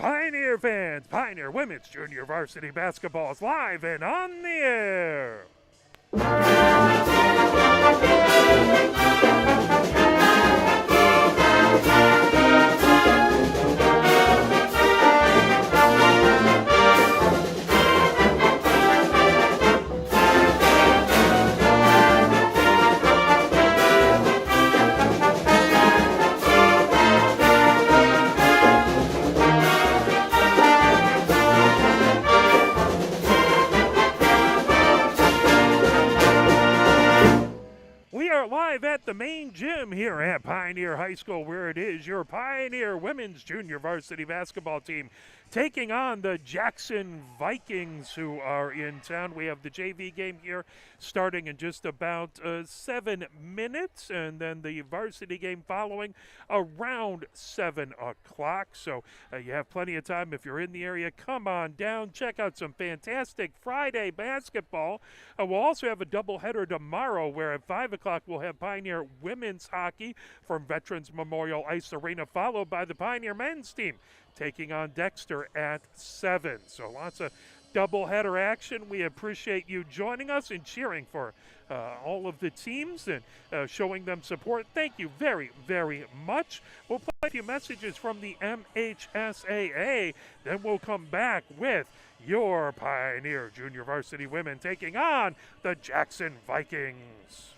Pioneer fans, Pioneer Women's Junior Varsity Basketball is live and on the air. Live at the main gym here at Pioneer High School, where it is your Pioneer Women's Junior Varsity Basketball team taking on the Jackson Vikings, who are in town. We have the JV game here starting in just about 7 minutes, and then the varsity game following around 7 o'clock. So you have plenty of time. If you're in the area, come on down. Check out some fantastic Friday basketball. We'll also have a doubleheader tomorrow, where at 5 o'clock we'll have Pioneer Women's Hockey from Veterans Memorial Ice Arena, followed by the Pioneer Men's team taking on Dexter at 7. So lots of doubleheader action. We appreciate you joining us and cheering for all of the teams and showing them support. Thank you very, very much. We'll play a few messages from the MHSAA. Then we'll come back with your Pioneer Junior Varsity women taking on the Jackson Vikings.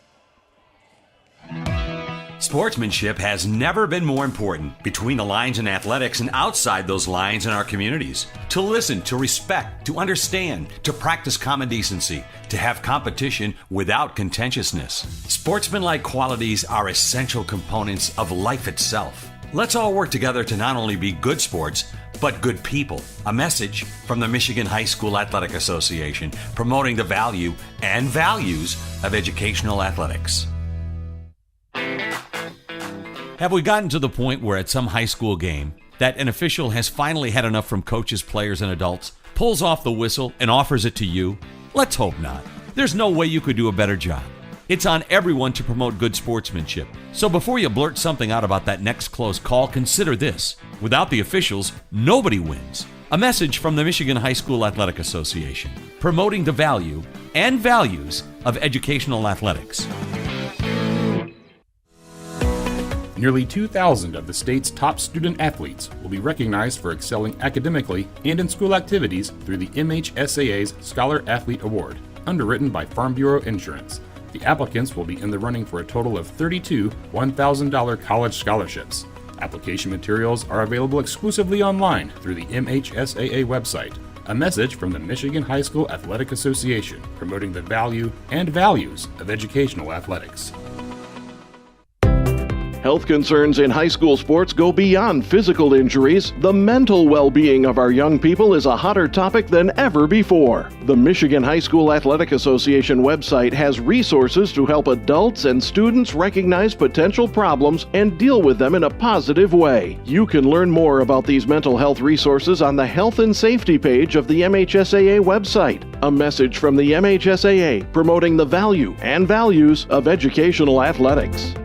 Sportsmanship has never been more important between the lines in athletics and outside those lines in our communities. To listen, to respect, to understand, to practice common decency, to have competition without contentiousness. Sportsmanlike qualities are essential components of life itself. Let's all work together to not only be good sports, but good people. A message from the Michigan High School Athletic Association, promoting the value and values of educational athletics. Have we gotten to the point where at some high school game that an official has finally had enough from coaches, players, and adults, pulls off the whistle, and offers it to you? Let's hope not. There's no way you could do a better job. It's on everyone to promote good sportsmanship. So before you blurt something out about that next close call, consider this. Without the officials, nobody wins. A message from the Michigan High School Athletic Association, promoting the value and values of educational athletics. Nearly 2,000 of the state's top student athletes will be recognized for excelling academically and in school activities through the MHSAA's Scholar Athlete Award, underwritten by Farm Bureau Insurance. The applicants will be in the running for a total of 32 $1,000 college scholarships. Application materials are available exclusively online through the MHSAA website. A message from the Michigan High School Athletic Association, promoting the value and values of educational athletics. Health concerns in high school sports go beyond physical injuries. The mental well-being of our young people is a hotter topic than ever before. The Michigan High School Athletic Association website has resources to help adults and students recognize potential problems and deal with them in a positive way. You can learn more about these mental health resources on the Health and Safety page of the MHSAA website. A message from the MHSAA, promoting the value and values of educational athletics.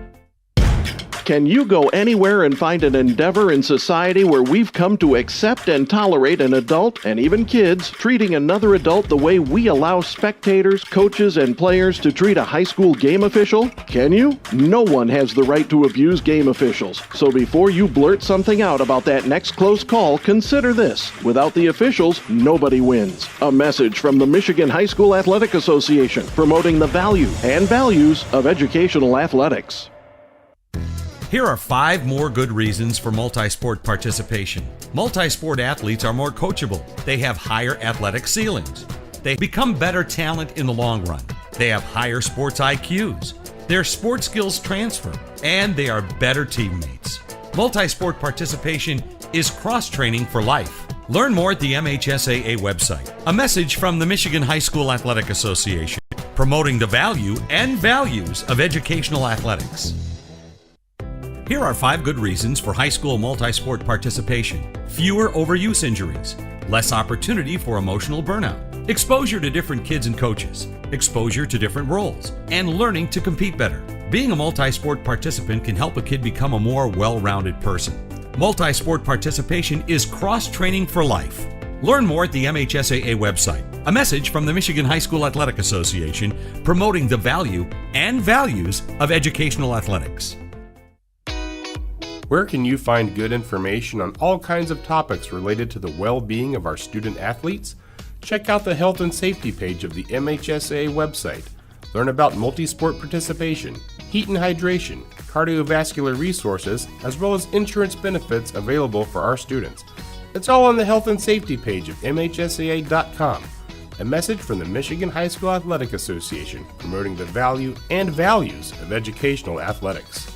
Can you go anywhere and find an endeavor in society where we've come to accept and tolerate an adult, and even kids, treating another adult the way we allow spectators, coaches, and players to treat a high school game official? Can you? No one has the right to abuse game officials. So before you blurt something out about that next close call, consider this. Without the officials, nobody wins. A message from the Michigan High School Athletic Association, promoting the value and values of educational athletics. Here are 5 more good reasons for multi-sport participation. Multi-sport athletes are more coachable. They have higher athletic ceilings. They become better talent in the long run. They have higher sports IQs. Their sport skills transfer, and they are better teammates. Multi-sport participation is cross-training for life. Learn more at the MHSAA website. A message from the Michigan High School Athletic Association, promoting the value and values of educational athletics. Here are 5 good reasons for high school multi-sport participation. Fewer overuse injuries, less opportunity for emotional burnout, exposure to different kids and coaches, exposure to different roles, and learning to compete better. Being a multi-sport participant can help a kid become a more well-rounded person. Multi-sport participation is cross-training for life. Learn more at the MHSAA website. A message from the Michigan High School Athletic Association promoting the value and values of educational athletics. Where can you find good information on all kinds of topics related to the well-being of our student athletes? Check out the health and safety page of the MHSAA website. Learn about multi-sport participation, heat and hydration, cardiovascular resources, as well as insurance benefits available for our students. It's all on the health and safety page of MHSAA.com. A message from the Michigan High School Athletic Association promoting the value and values of educational athletics.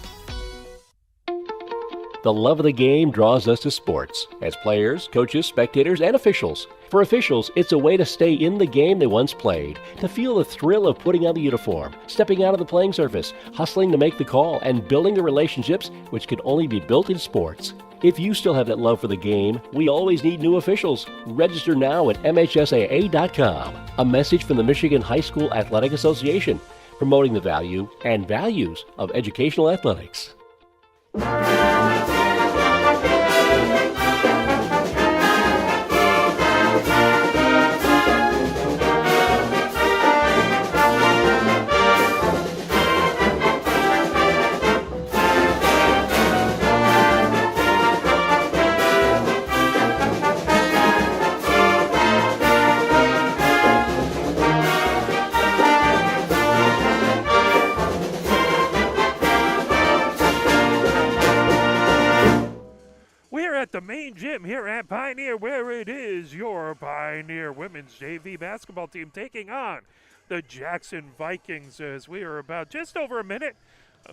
The love of the game draws us to sports, as players, coaches, spectators, and officials. For officials, it's a way to stay in the game they once played, to feel the thrill of putting on the uniform, stepping out of the playing surface, hustling to make the call, and building the relationships which can only be built in sports. If you still have that love for the game, we always need new officials. Register now at MHSAA.com. A message from the Michigan High School Athletic Association, promoting the value and values of educational athletics. The main gym here at Pioneer, where it is your Pioneer women's JV basketball team taking on the Jackson Vikings, as we are about just over a minute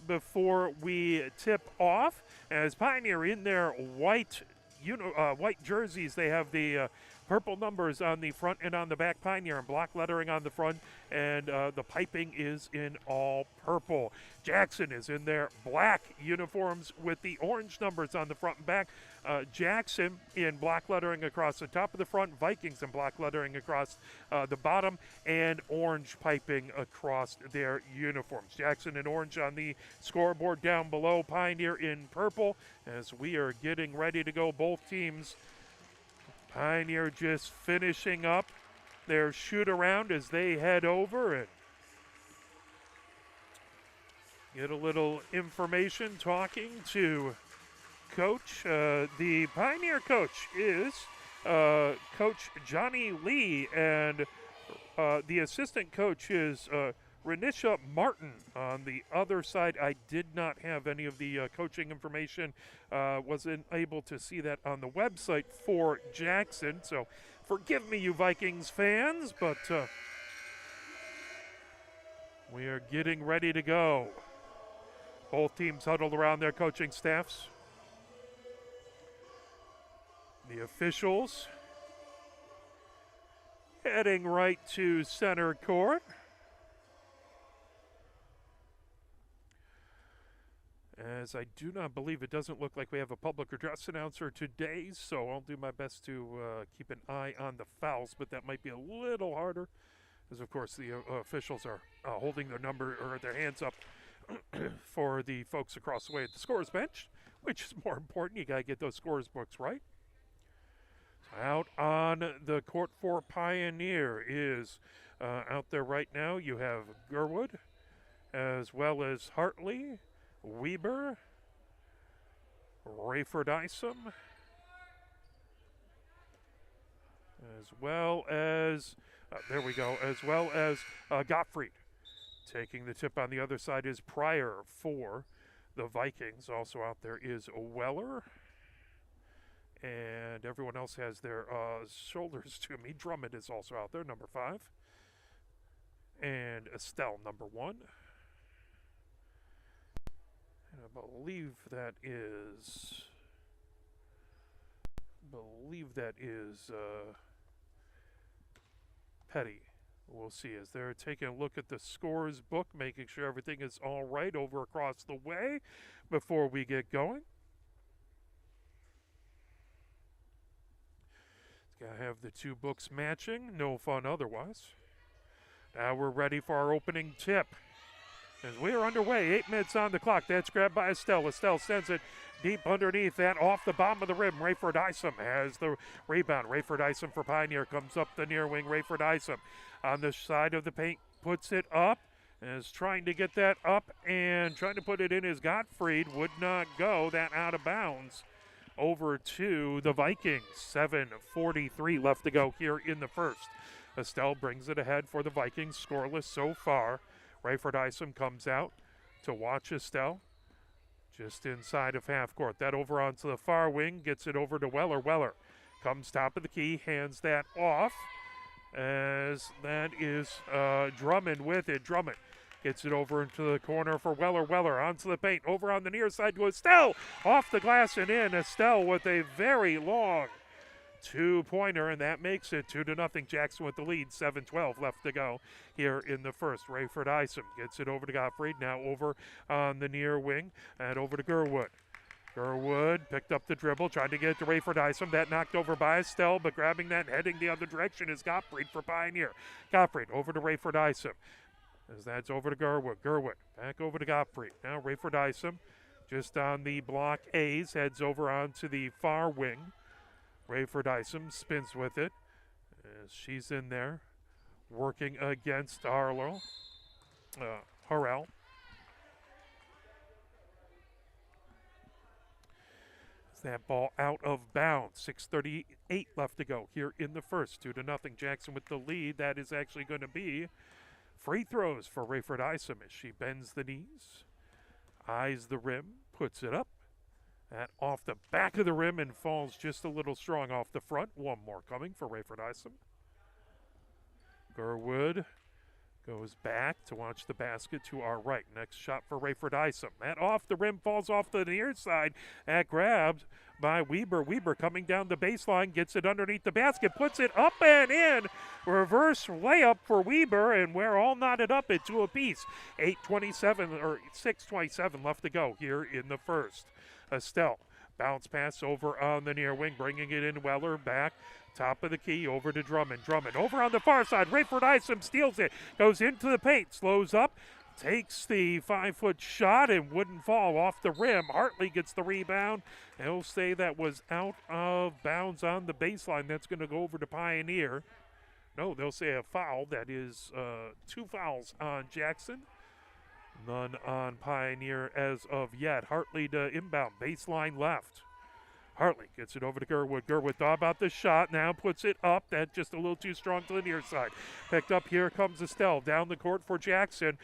before we tip off. As Pioneer in their white jerseys, they have the purple numbers on the front and on the back. Pioneer and black lettering on the front, and the piping is in all purple. Jackson is in their black uniforms with the orange numbers on the front and back. Jackson in black lettering across the top of the front, Vikings in black lettering across the bottom, and orange piping across their uniforms. Jackson in orange on the scoreboard down below, Pioneer in purple, as we are getting ready to go. Both teams, Pioneer just finishing up their shoot around as they head over and get a little information talking to Coach. The Pioneer coach is Coach Johnny Lee, and the assistant coach is Renisha Martin on the other side. I did not have any of the coaching information. Wasn't able to see that on the website for Jackson, so forgive me, you Vikings fans, but we are getting ready to go. Both teams huddled around their coaching staffs. The officials heading right to center court. As I do not believe, it doesn't look like we have a public address announcer today, so I'll do my best to keep an eye on the fouls, but that might be a little harder, as of course the officials are holding their hands up for the folks across the way at the scorer's bench, which is more important. You got to get those scorer's books right. Out on the court for Pioneer is out there right now. You have Gerwood, as well as Hartley, Weber, Rayford Isom, as well as Gottfried. Taking the tip on the other side is Pryor for the Vikings. Also out there is Weller. And everyone else has their shoulders to me. Drummond is also out there, number 5. And Estelle, number 1. And I believe that is Petty. We'll see as they're taking a look at the scorer's book, making sure everything is all right over across the way before we get going. Gotta have the two books matching. No fun otherwise. Now we're ready for our opening tip. As we are underway, 8 minutes on the clock. That's grabbed by Estelle. Estelle sends it deep underneath that, off the bottom of the rim. Rayford Isom has the rebound. Rayford Isom for Pioneer comes up the near wing. Rayford Isom on the side of the paint puts it up. Is trying to get that up and trying to put it in as Gottfried would not go. That out of bounds over to the Vikings. 7:43 left to go here in the first. Estelle brings it ahead for the Vikings, scoreless so far. Rayford Isom comes out to watch Estelle just inside of half court. That over onto the far wing, gets it over to Weller. Weller comes top of the key, hands that off as that is Drummond with it. Drummond gets it over into the corner for Weller. Weller onto the paint, over on the near side to Estelle. Off the glass and in. Estelle with a very long two-pointer, and that makes it 2-0. Jackson with the lead. 7:12 left to go here in the first. Rayford Isom gets it over to Gottfried. Now over on the near wing and over to Gerwood. Gerwood picked up the dribble, tried to get it to Rayford Isom. That knocked over by Estelle, but grabbing that and heading the other direction is Gottfried for Pioneer. Gottfried over to Rayford Isom. As that's over to Gerwood. Gerwood back over to Gottfried. Now Rayford Isom just on the block A's, heads over onto the far wing. Rayford Isom spins with it as she's in there working against Harrell. That ball out of bounds. 6:38 left to go here in the first. 2-0. Jackson with the lead. That is actually going to be free throws for Rayford Isom as she bends the knees, eyes the rim, puts it up. That off the back of the rim and falls just a little strong off the front. One more coming for Rayford Isom. Gerwood goes back to watch the basket to our right. Next shot for Rayford Isom. That off the rim falls off the near side. That grabbed by Weber. Weber coming down the baseline, gets it underneath the basket, puts it up and in. Reverse layup for Weber, and we're all knotted up at 2 apiece. 6:27 left to go here in the first. Estelle bounce pass over on the near wing, bringing it in. Weller back. Top of the key over to Drummond. Drummond over on the far side. Rayford Isom steals it. Goes into the paint. Slows up. Takes the 5-foot shot and wouldn't fall off the rim. Hartley gets the rebound. They'll say that was out of bounds on the baseline. That's going to go over to Pioneer. No, they'll say a foul. That is 2 fouls on Jackson. None on Pioneer as of yet. Hartley to inbound. Baseline left. Hartley gets it over to Gerwood. Gerwood thought about the shot, now puts it up. That's just a little too strong to the near side. Picked up, here comes Estelle. Down the court for Jackson.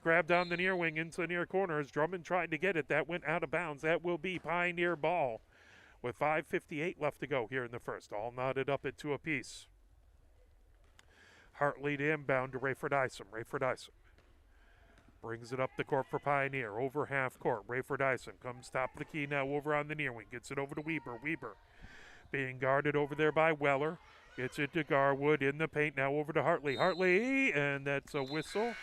Grabbed on the near wing into the near corners. Drummond tried to get it. That went out of bounds. That will be Pioneer ball with 5:58 left to go here in the first. All knotted up at 2 apiece. Hartley to inbound to Rayford Isom. Rayford Isom brings it up the court for Pioneer. Over half court. Rayford Isom comes top of the key now over on the near wing. Gets it over to Weber. Weber being guarded over there by Weller. Gets it to Garwood in the paint. Now over to Hartley. Hartley, and that's a whistle.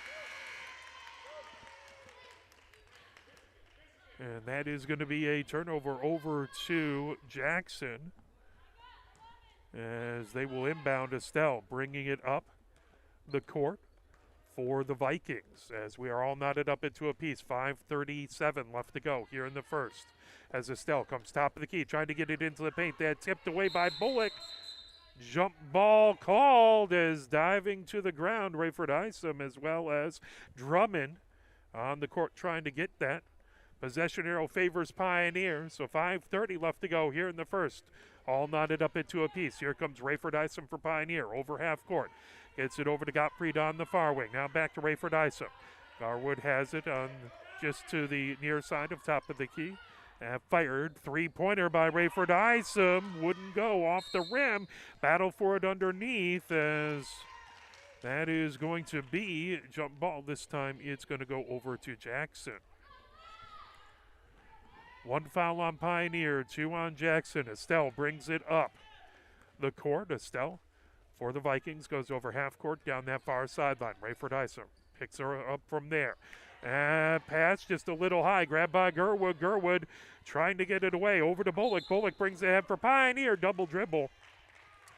And that is going to be a turnover over to Jackson as they will inbound Estelle, bringing it up the court for the Vikings, as we are all knotted up into a piece. 5:37 left to go here in the first, as Estelle comes top of the key, trying to get it into the paint. That tipped away by Bullock. Jump ball called as diving to the ground. Rayford Isom as well as Drummond on the court trying to get that. Possession arrow favors Pioneer, so 5:30 left to go here in the first. All knotted up into a piece. Here comes Rayford Isom for Pioneer over half court. Gets it over to Gottfried on the far wing. Now back to Rayford Isom. Garwood has it on just to the near side of top of the key. Fired three-pointer by Rayford Isom. Wouldn't go off the rim. Battle for it underneath as that is going to be jump ball. This time it's going to go over to Jackson. 1 foul on Pioneer, 2 on Jackson. Estelle brings it up the court. Estelle for the Vikings goes over half court down that far sideline. Rayford Isom picks her up from there. Pass just a little high, grabbed by Gerwood. Gerwood trying to get it away over to Bullock. Bullock brings it ahead for Pioneer, double dribble,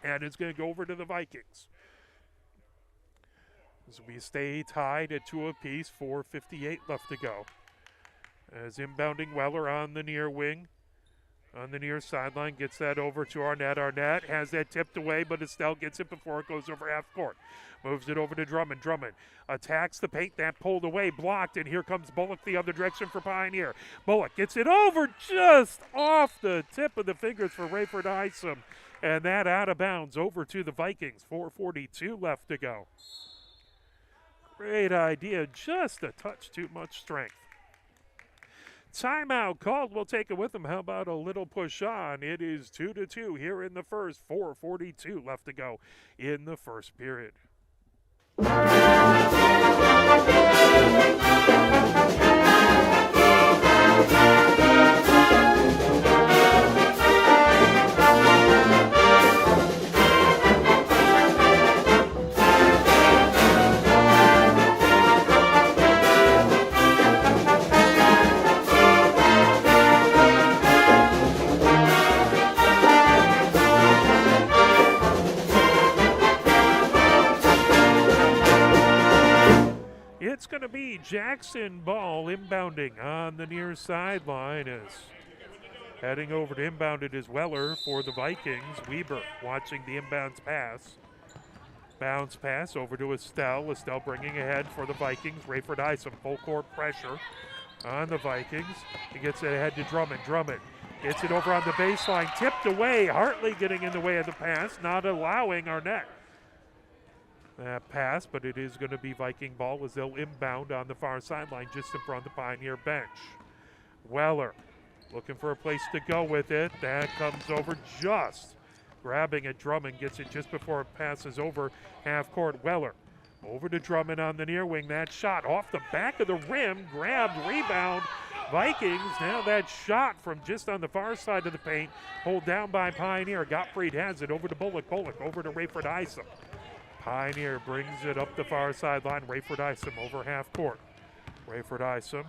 and it's going to go over to the Vikings. as we stay tied at 2 apiece, 4:58 left to go. As inbounding Weller on the near wing, on the near sideline, gets that over to Arnett. Arnett has that tipped away, but Estelle gets it before it goes over half court. Moves it over to Drummond. Drummond attacks the paint, that pulled away, blocked, and here comes Bullock the other direction for Pioneer. Bullock gets it over just off the tip of the fingers for Rayford Isom, and that out of bounds over to the Vikings. 4:42 left to go. Great idea, just a touch too much strength. Timeout called. We'll take it with them. How about a little push on? It is 2-2 here in the first. 4:42 left to go in the first period. It's going to be Jackson ball inbounding on the near sideline as heading over to inbound it is Weller for the Vikings. Weber watching the inbounds pass. Bounce pass over to Estelle. Estelle bringing ahead for the Vikings. Rayford Isom full court pressure on the Vikings. He gets it ahead to Drummond. Drummond gets it over on the baseline. Tipped away. Hartley getting in the way of the pass, not allowing Arnett that pass, but it is going to be Viking ball as they'll inbound on the far sideline just in front of the Pioneer bench. Weller looking for a place to go with it. That comes over just grabbing at Drummond, gets it just before it passes over half court. Weller over to Drummond on the near wing. That shot off the back of the rim, grabbed, rebound. Vikings, now that shot from just on the far side of the paint, pulled down by Pioneer. Gottfried has it over to Bullock. Bullock over to Rayford Isom. Pioneer brings it up the far sideline. Rayford Isom over half court. Rayford Isom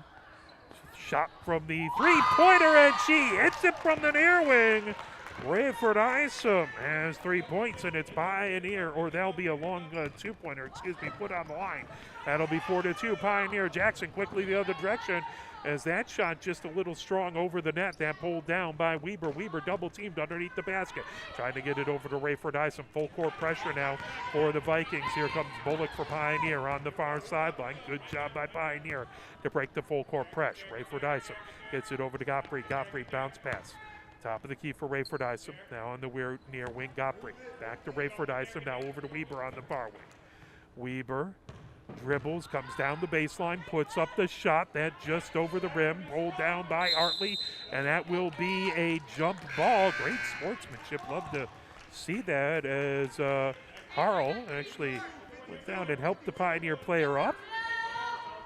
shot from the three-pointer, and she hits it from the near wing. Rayford Isom has 3 points, and it's Pioneer, or that'll be a long two-pointer, put on the line. That'll be 4-2. Pioneer. Jackson quickly the other direction as that shot just a little strong over the net. That pulled down by Weber. Weber double teamed underneath the basket. Trying to get it over to Rayford Isom. Full court pressure now for the Vikings. Here comes Bullock for Pioneer on the far sideline. Good job by Pioneer to break the full court press. Rayford Isom gets it over to Gottfried. Gottfried bounce pass. Top of the key for Rayford Isom. Now on the near wing, Gottfried. Back to Rayford Isom. Now over to Weber on the far wing. Weber dribbles, comes down the baseline, puts up the shot. That just over the rim, pulled down by Hartley, and that will be a jump ball. Great sportsmanship. Love to see that as Harl actually went down and helped the Pioneer player up.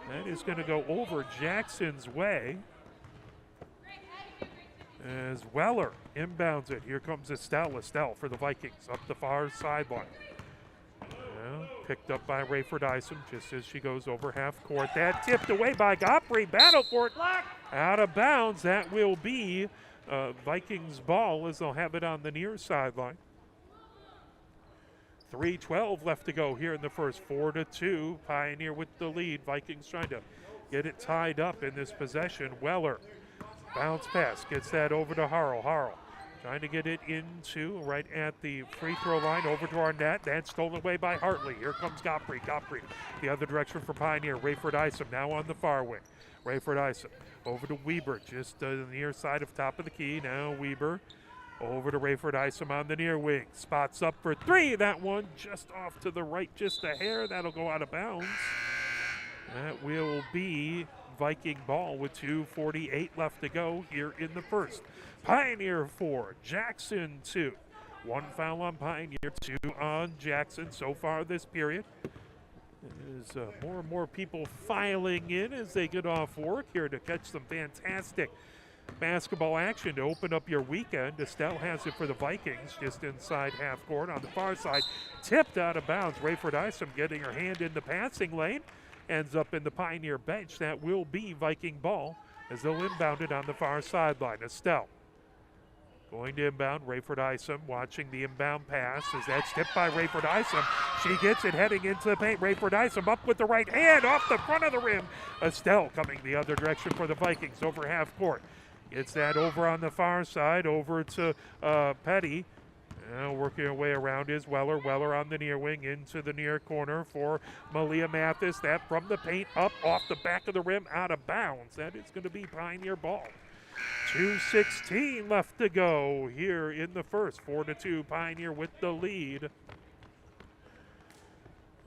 That is going to go over Jackson's way as Weller inbounds it. Here comes Estelle. Estelle for the Vikings up the far sideline. Picked up by Rayford Isom just as she goes over half court. That tipped away by Gottfried. Battle for it. Out of bounds. That will be Vikings ball as they'll have it on the near sideline. 3:12 left to go here in the first. 4-2. Pioneer with the lead. Vikings trying to get it tied up in this possession. Weller. Bounce pass. Gets that over to Harl. Harl trying to get it into right at the free throw line over to Arnett. That's stolen away by Hartley. Here comes Gottfried. Gottfried the other direction for Pioneer. Rayford Isom now on the far wing. Rayford Isom over to Weber just the near side of top of the key. Now Weber over to Rayford Isom on the near wing. Spots up for three. That one just off to the right, just a hair. That'll go out of bounds. That will be Viking ball with 2:48 left to go here in the first. Pioneer 4, Jackson 2. One foul on Pioneer, 2 on Jackson so far this period. There's more and more people filing in as they get off work here to catch some fantastic basketball action to open up your weekend. Estelle has it for the Vikings just inside half court on the far side. Tipped out of bounds. Rayford Isom getting her hand in the passing lane. Ends up in the Pioneer bench. That will be Viking ball as they'll inbound it on the far sideline. Estelle Going to inbound, Rayford Isom watching the inbound pass as that's tipped by Rayford Isom. She gets it heading into the paint. Rayford Isom up with the right hand off the front of the rim. Estelle coming the other direction for the Vikings over half court. Gets that over on the far side, over to Petty. Now working her way around is Weller. Weller on the near wing into the near corner for Malia Mathis. That from the paint up off the back of the rim out of bounds. That is going to be Pioneer ball. 2:16 left to go here in the first. 4-2 Pioneer with the lead.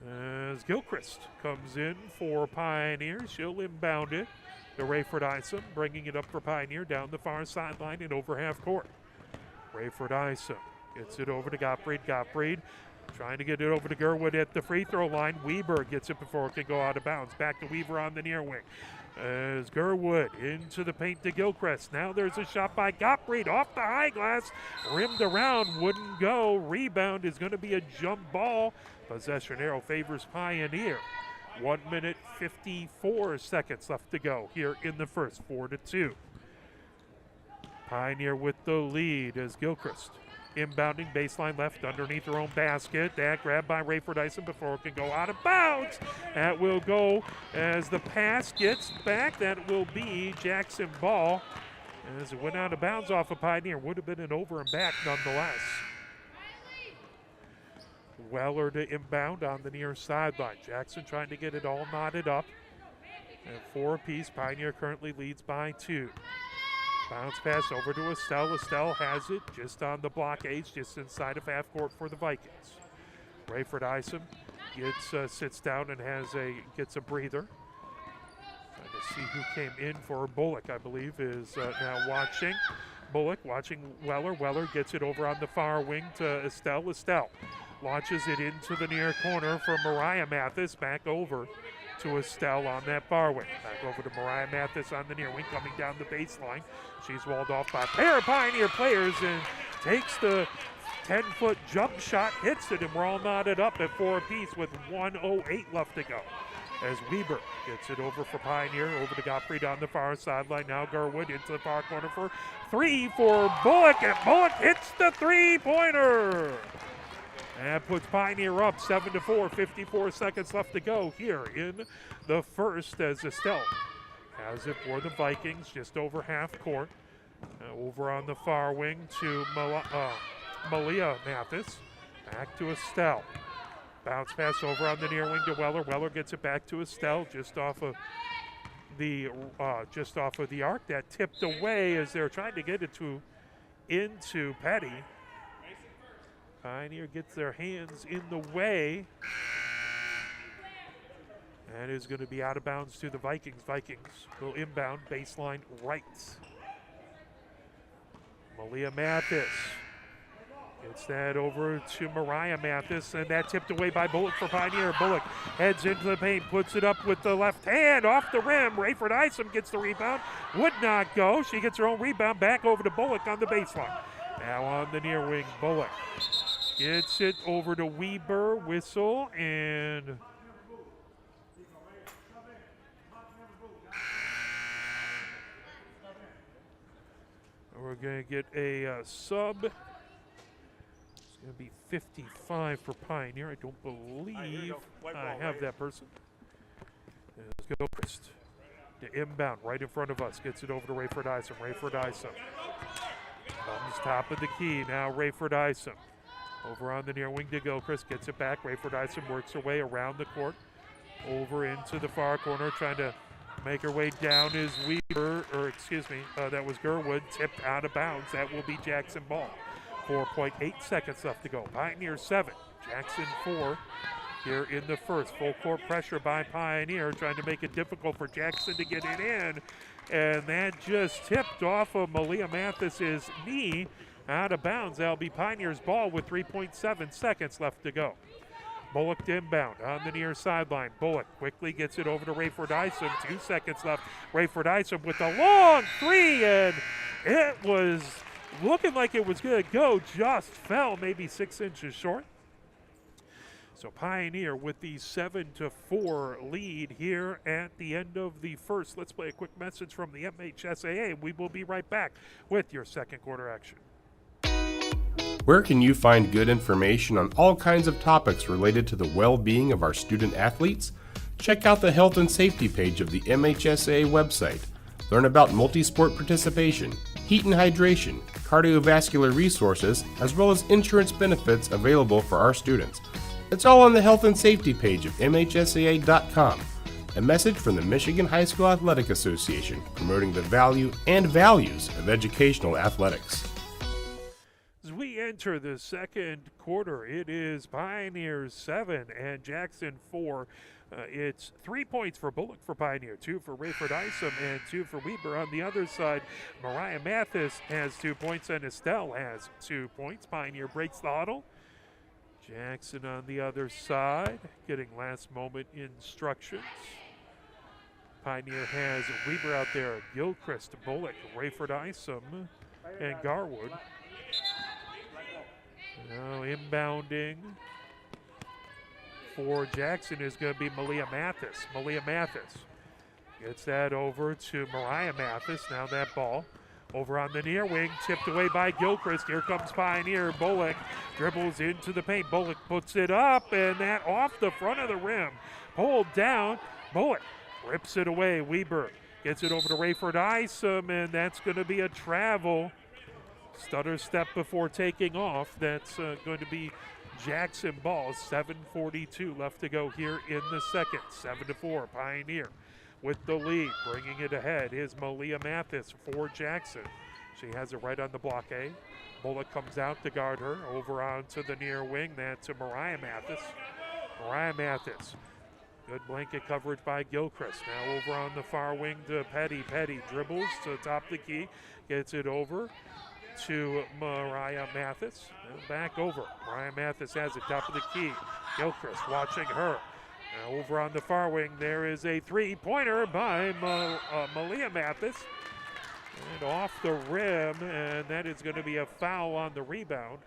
As Gilchrist comes in for Pioneer, she'll inbound it to Rayford Isom, bringing it up for Pioneer down the far sideline and over half court. Rayford Isom gets it over to Gottfried. Gottfried trying to get it over to Gerwood at the free throw line. Weber gets it before it can go out of bounds. Back to Weaver on the near wing. As Gerwood into the paint to Gilchrist. Now there's a shot by Gottfried off the high glass. Rimmed around, wouldn't go. Rebound is going to be a jump ball. Possession arrow favors Pioneer. 1 minute 54 seconds left to go here in the first. 4-2. Pioneer with the lead as Gilchrist inbounding baseline left underneath her own basket. That grabbed by Rayford Isom before it can go out of bounds. That will go as the pass gets back. That will be Jackson Ball. As it went out of bounds off of Pioneer. Would have been an over and back nonetheless. Weller to inbound on the near sideline. Jackson trying to get it all knotted up. And 4 apiece. Pioneer currently leads by 2. Bounce pass over to Estelle. Estelle has it just on the blockades, just inside of half court for the Vikings. Rayford Isom sits down and gets a breather. Trying to see who came in for Bullock, I believe, is now watching. Bullock watching Weller. Weller gets it over on the far wing to Estelle. Estelle launches it into the near corner for Mariah Mathis. Back over to Estelle on that far wing. Back over to Mariah Mathis on the near wing, coming down the baseline. She's walled off by a pair of Pioneer players and takes the 10-foot jump shot, hits it, and we're all knotted up at 4 apiece with 1:08 left to go. As Weber gets it over for Pioneer, over to Gottfried on the far sideline. Now Gerwood into the far corner for 3 for Bullock, and Bullock hits the 3-pointer. That puts Pioneer up 7-4, 54 seconds left to go here in the first as Estelle has it for the Vikings just over half court. Over on the far wing to Malia Mathis. Back to Estelle. Bounce pass over on the near wing to Weller. Weller gets it back to Estelle just off of the arc. That tipped away as they're trying to get it into Petty. Pioneer gets their hands in the way. That is going to be out of bounds to the Vikings. Vikings will inbound baseline right. Malia Mathis gets that over to Mariah Mathis, and that tipped away by Bullock for Pioneer. Bullock heads into the paint, puts it up with the left hand off the rim. Rayford Isom gets the rebound. Would not go. She gets her own rebound back over to Bullock on the baseline. Now on the near wing, Bullock gets it over to Weber, whistle, and we're going to get a sub. It's going to be 55 for Pioneer. I don't believe I have that person. Let's go first. To inbound right in front of us. Gets it over to Rayford Isom. Rayford Isom comes top of the key. Now Rayford Isom over on the near wing to Gilchrist. Gets it back. Rayford Isom works her way around the court. Over into the far corner. Trying to make her way down is Weaver, that was Gerwood, tipped out of bounds. That will be Jackson Ball. 4.8 seconds left to go. Pioneer 7, Jackson 4 here in the first. Full court pressure by Pioneer, trying to make it difficult for Jackson to get it in. And that just tipped off of Malia Mathis's knee out of bounds. That'll be Pioneer's ball with 3.7 seconds left to go. Bullock to inbound on the near sideline. Bullock quickly gets it over to Rayford Isom. 2 seconds left. Rayford Isom with a long 3, and it was looking like it was going to go. Just fell maybe 6 inches short. So Pioneer with the 7-4 lead here at the end of the first. Let's play a quick message from the MHSAA. We will be right back with your second quarter action. Where can you find good information on all kinds of topics related to the well-being of our student athletes? Check out the health and safety page of the MHSAA website. Learn about multi-sport participation, heat and hydration, cardiovascular resources, as well as insurance benefits available for our students. It's all on the health and safety page of MHSAA.com. A message from the Michigan High School Athletic Association, promoting the value and values of educational athletics. As we enter the second quarter, it is Pioneers 7 and Jackson 4. It's 3 points for Bullock for Pioneer, 2 for Rayford Isom, and 2 for Weber. On the other side, Mariah Mathis has 2 points, and Estelle has 2 points. Pioneer breaks the huddle. Jackson on the other side, getting last moment instructions. Pioneer has Weber out there, Gilchrist, Bullock, Rayford Isom, and Garwood. Now inbounding for Jackson is going to be Malia Mathis. Malia Mathis gets that over to Mariah Mathis. Now that ball over on the near wing, tipped away by Gilchrist. Here comes Pioneer. Bullock dribbles into the paint. Bullock puts it up, and that off the front of the rim. Pulled down. Bullock rips it away. Weber gets it over to Rayford Isom, and that's going to be a travel. Stutter step before taking off. That's going to be Jackson ball. 7:42 left to go here in the second. 7-4, Pioneer with the lead. Bringing it ahead is Malia Mathis for Jackson. She has it right on the block A. Bullock comes out to guard her. Over onto the near wing. That's to Mariah Mathis. Mariah Mathis. Good blanket coverage by Gilchrist. Now over on the far wing to Petty. Petty dribbles to the top of the key. Gets it over to Mariah Mathis. And back over. Mariah Mathis has it top of the key. Gilchrist watching her. Now over on the far wing, there is a three-pointer by Malia Mathis. And off the rim, and that is going to be a foul on the rebound.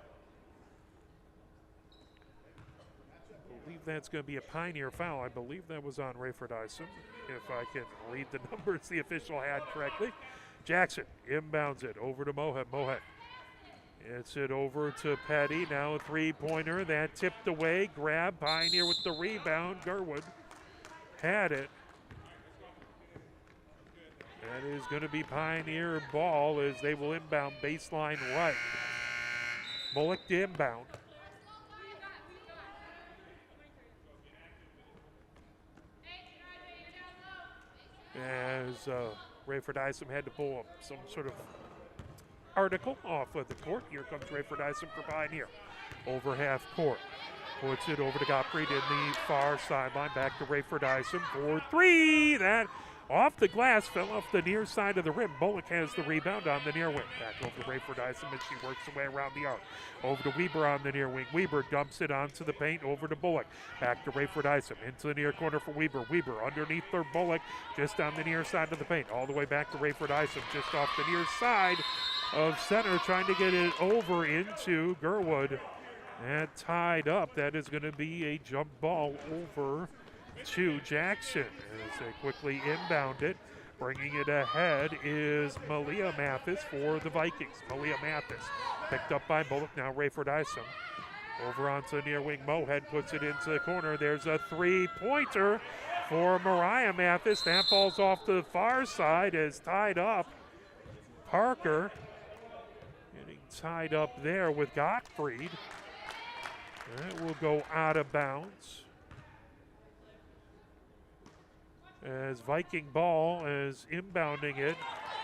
I believe that's going to be a Pioneer foul. I believe that was on Rayford Isom, if I can read the numbers the official had correctly. Jackson inbounds it over to Mohet. Mohet gets it over to Petty. Now a three-pointer. That tipped away. Grab. Pioneer with the rebound. Gerwood had it. That is going to be Pioneer ball as they will inbound baseline right. Bullock to inbound. As Rayford Isom had to pull up some sort of article off of the court. Here comes Rayford Isom for Pioneer. Over half court. Puts it over to Gottfried in the far sideline. Back to Rayford Isom for three. That off the glass, fell off the near side of the rim. Bullock has the rebound on the near wing. Back over to Rayford Isom as she works her way around the arc. Over to Weber on the near wing. Weber dumps it onto the paint. Over to Bullock. Back to Rayford Isom. Into the near corner for Weber. Weber underneath for Bullock. Just on the near side of the paint. All the way back to Rayford Isom. Just off the near side of center. Trying to get it over into Gerwood. And tied up. That is going to be a jump ball over to Jackson as they quickly inbound it. Bringing it ahead is Malia Mathis for the Vikings. Malia Mathis picked up by Bullock. Now Rayford Isom over onto the near wing. Mohead puts it into the corner. There's a three-pointer for Mariah Mathis. That ball's off to the far side as tied up. Parker getting tied up there with Gottfried. That will go out of bounds. As Viking ball is inbounding it.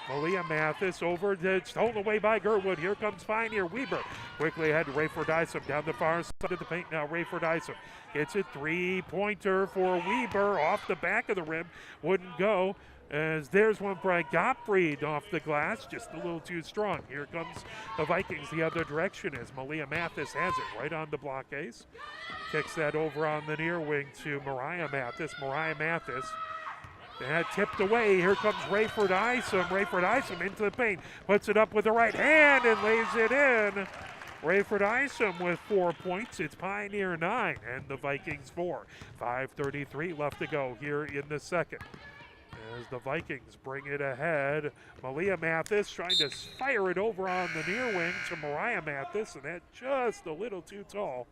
Malia Mathis over to stolen away by Gerwood. Here comes Pioneer. Weber quickly ahead to Rayford Isom down the far side of the paint. Now Rayford Isom gets a three-pointer for Weber off the back of the rim. Wouldn't go. As there's one by Gottfried off the glass, just a little too strong. Here comes the Vikings the other direction as Malia Mathis has it right on the block ace. Kicks that over on the near wing to Mariah Mathis. Mariah Mathis. That tipped away. Here comes Rayford Isom. Rayford Isom into the paint. Puts it up with the right hand and lays it in. Rayford Isom with 4 points. It's Pioneer 9 and the Vikings 4. 5:33 left to go here in the second. as the Vikings bring it ahead. Malia Mathis trying to fire it over on the near wing to Mariah Mathis, and that just a little too tall.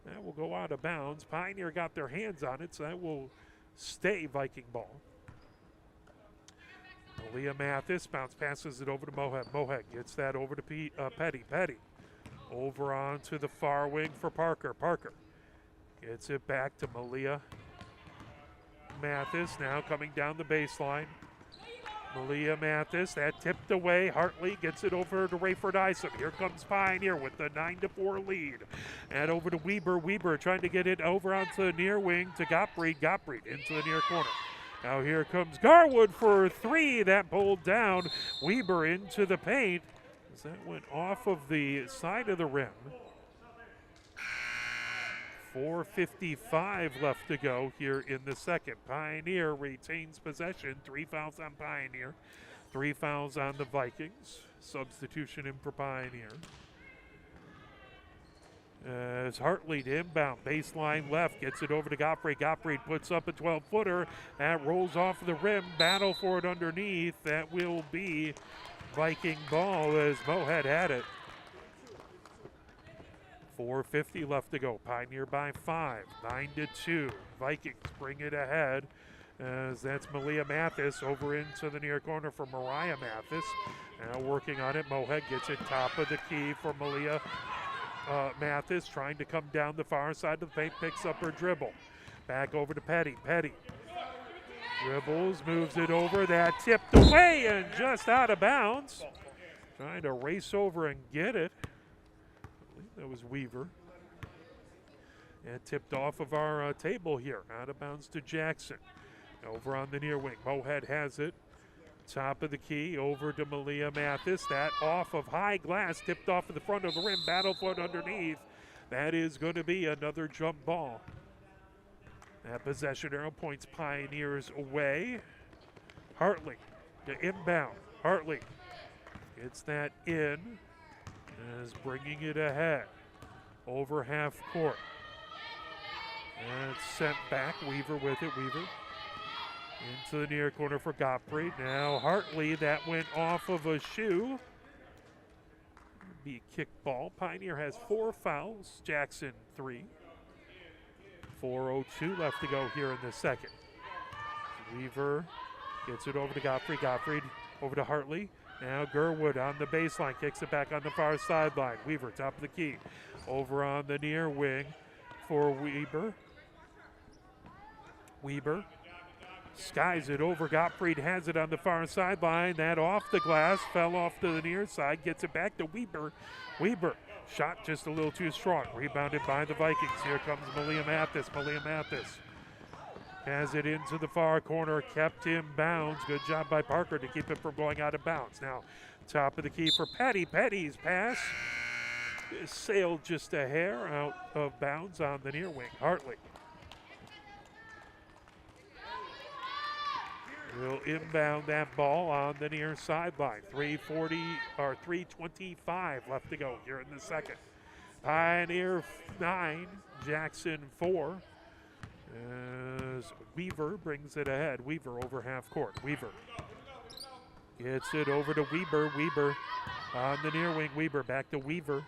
That will go out of bounds. Pioneer got their hands on it, so that will stay Viking ball. Malia Mathis passes it over to Mohed. Mohed gets that over to Petty. Petty over onto the far wing for Parker. Parker gets it back to Malia Mathis, now coming down the baseline. Malia Mathis, that tipped away. Hartley gets it over to Rayford Isom. Here comes Pioneer with the 9-4 lead. And over to Weber. Weber trying to get it over onto the near wing to Gottfried. Gottfried into the near corner. Now here comes Garwood for 3. That pulled down. Weber into the paint as that went off of the side of the rim. 4:55 left to go here in the second. Pioneer retains possession. 3 fouls on Pioneer, 3 fouls on the Vikings. Substitution in for Pioneer. As Hartley to inbound, baseline left, gets it over to Gottfried. Gottfried puts up a 12-footer. That rolls off the rim. Battle for it underneath. That will be Viking ball as Mohed had it. 4:50 left to go. Pioneer by 5, 9-2. Vikings bring it ahead as that's Malia Mathis over into the near corner for Mariah Mathis. Now working on it. Mohed gets it top of the key for Malia Mathis, trying to come down the far side of the paint, picks up her dribble. Back over to Petty. Petty dribbles, moves it over. That tipped away and just out of bounds. Trying to race over and get it. That was Weaver. And tipped off of our table here. Out of bounds to Jackson. Over on the near wing. Mohed has it. Top of the key over to Malia Mathis. That off of high glass. Tipped off of the front of the rim. Battle for it underneath. That is going to be another jump ball. That possession arrow points Pioneers away. Hartley to inbound. Hartley gets that in. Is bringing it ahead over half court. And it's sent back. Weaver with it. Weaver into the near corner for Gottfried. Now Hartley, that went off of a shoe. Be a kick ball. Pioneer has 4 fouls. Jackson 3. 4:02 left to go here in the second. Weaver gets it over to Gottfried. Gottfried over to Hartley. Now Gerwood on the baseline, kicks it back on the far sideline. Weaver, top of the key. Over on the near wing for Weber. Weber skies it over. Gottfried has it on the far sideline. That off the glass, fell off to the near side, gets it back to Weber. Weber, shot just a little too strong. Rebounded by the Vikings. Here comes Malia Mathis. Malia Mathis has it into the far corner, kept in bounds. Good job by Parker to keep it from going out of bounds. Now, top of the key for Petty. Petty's pass sailed just a hair out of bounds on the near wing. Hartley will inbound that ball on the near sideline. 3:25 left to go here in the second. Pioneer 9, Jackson 4. As Weaver brings it ahead. Weaver over half court. Weaver gets it over to Weber. Weber on the near wing. Weber back to Weaver.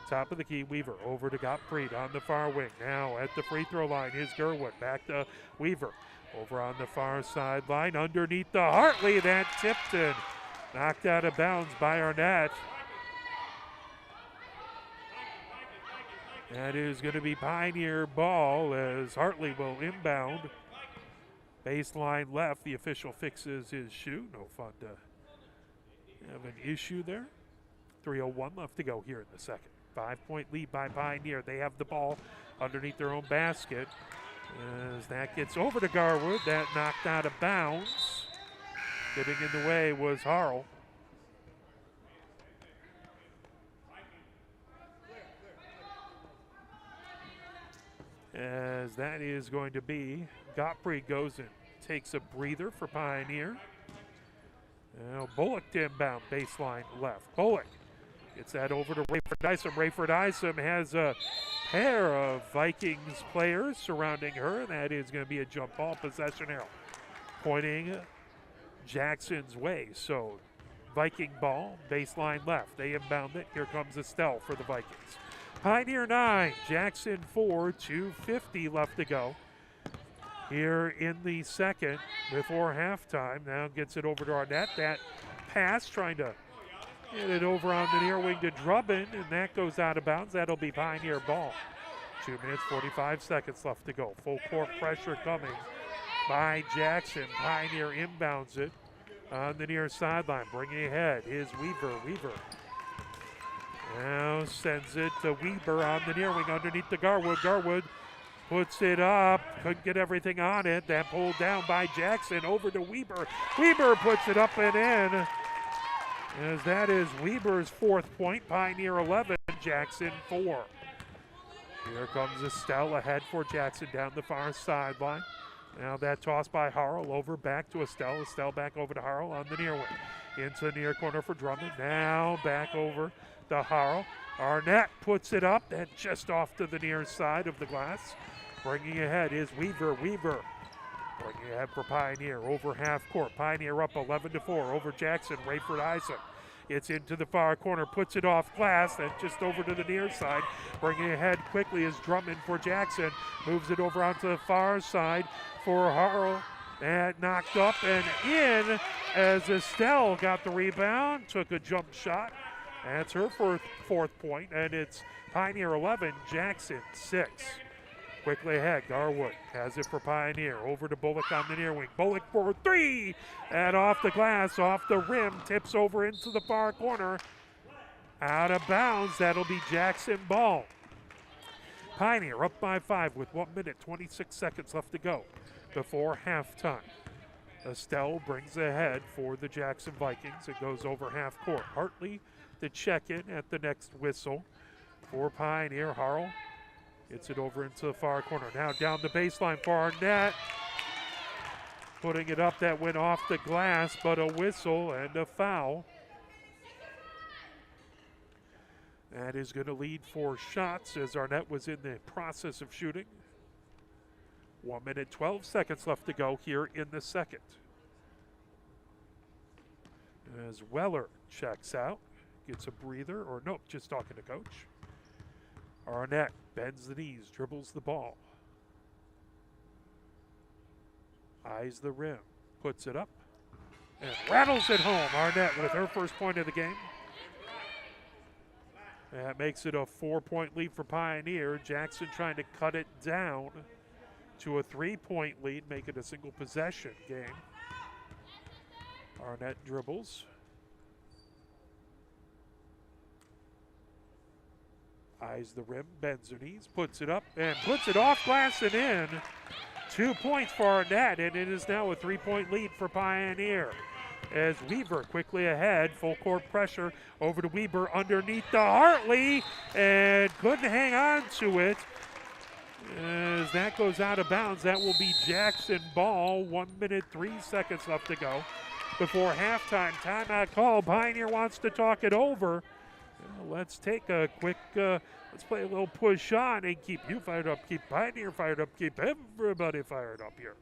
Top of the key. Weaver over to Gottfried on the far wing. Now at the free throw line is Gerwood. Back to Weaver. Over on the far sideline. Underneath the Hartley. That tipped and knocked out of bounds by Arnett. That is going to be Pioneer ball as Hartley will inbound. Baseline left. The official fixes his shoe. No fun to have an issue there. 3:01 left to go here in the second. 5-point lead by Pioneer. They have the ball underneath their own basket. As that gets over to Garwood. That knocked out of bounds. Getting in the way was Harrell. As that is going to be, Gottfried goes and takes a breather for Pioneer. Now Bullock to inbound, baseline left. Bullock gets that over to Rayford Isom. Rayford Isom has a pair of Vikings players surrounding her. That is going to be a jump ball possession arrow. Pointing Jackson's way. So Viking ball, baseline left. They inbound it. Here comes Estelle for the Vikings. Pioneer 9, Jackson 4, 2:50 left to go. Here in the second before halftime. Now gets it over to Arnett. That pass trying to get it over on the near wing to Drummond, and that goes out of bounds. That'll be Pioneer ball. 2 minutes, 45 seconds left to go. Full court pressure coming by Jackson. Pioneer inbounds it on the near sideline. Bringing ahead is Weaver. Weaver now sends it to Weber on the near wing underneath the Garwood. Garwood puts it up. Couldn't get everything on it. Then pulled down by Jackson over to Weber. Weber puts it up and in. As that is Weber's 4th point. Pioneer 11, Jackson 4. Here comes Estelle ahead for Jackson down the far sideline. Now that toss by Harrell over back to Estelle. Estelle back over to Harrell on the near wing. Into the near corner for Drummond. Now back over to Harrell. Arnett puts it up and just off to the near side of the glass. Bringing ahead is Weaver. Weaver bringing ahead for Pioneer over half court. Pioneer up 11-4 over Jackson. Rayford Isaac. It's into the far corner, puts it off glass, and just over to the near side. Bringing ahead quickly is Drummond for Jackson. Moves it over onto the far side for Harrell. And knocked up and in as Estelle got the rebound. Took a jump shot. That's her 4th point, and it's Pioneer 11, Jackson 6. Quickly ahead, Garwood has it for Pioneer. Over to Bullock on the near wing. Bullock for 3, and off the glass, off the rim, tips over into the far corner. Out of bounds, that'll be Jackson ball. Pioneer up by 5 with 1 minute, 26 seconds left to go before halftime. Estelle brings ahead for the Jackson Vikings. It goes over half court. Hartley to check in at the next whistle for Pioneer. Harrell gets it over into the far corner. Now down the baseline for Arnett. Putting it up, that went off the glass, but a whistle and a foul. That is going to lead 4 shots as Arnett was in the process of shooting. 1 minute, 12 seconds left to go here in the second. As Weller checks out, gets a breather, or nope, just talking to coach. Arnett bends the knees, dribbles the ball. Eyes the rim, puts it up, and rattles it home. Arnett with her first point of the game. That makes it a 4-point lead for Pioneer. Jackson trying to cut it down to a 3-point lead, make it a single possession game. Arnett dribbles. Eyes the rim, bends her knees, puts it up, and puts it off glass and in. 2 points for Arnett, and it is now a 3-point lead for Pioneer. As Weaver quickly ahead, full court pressure over to Weaver underneath the Hartley, and couldn't hang on to it. As that goes out of bounds, that will be Jackson ball. 1 minute, 3 seconds left to go before halftime. Timeout call. Pioneer wants to talk it over. Well, let's take a quick, let's play a little push on and keep you fired up, keep Pioneer fired up, keep everybody fired up here.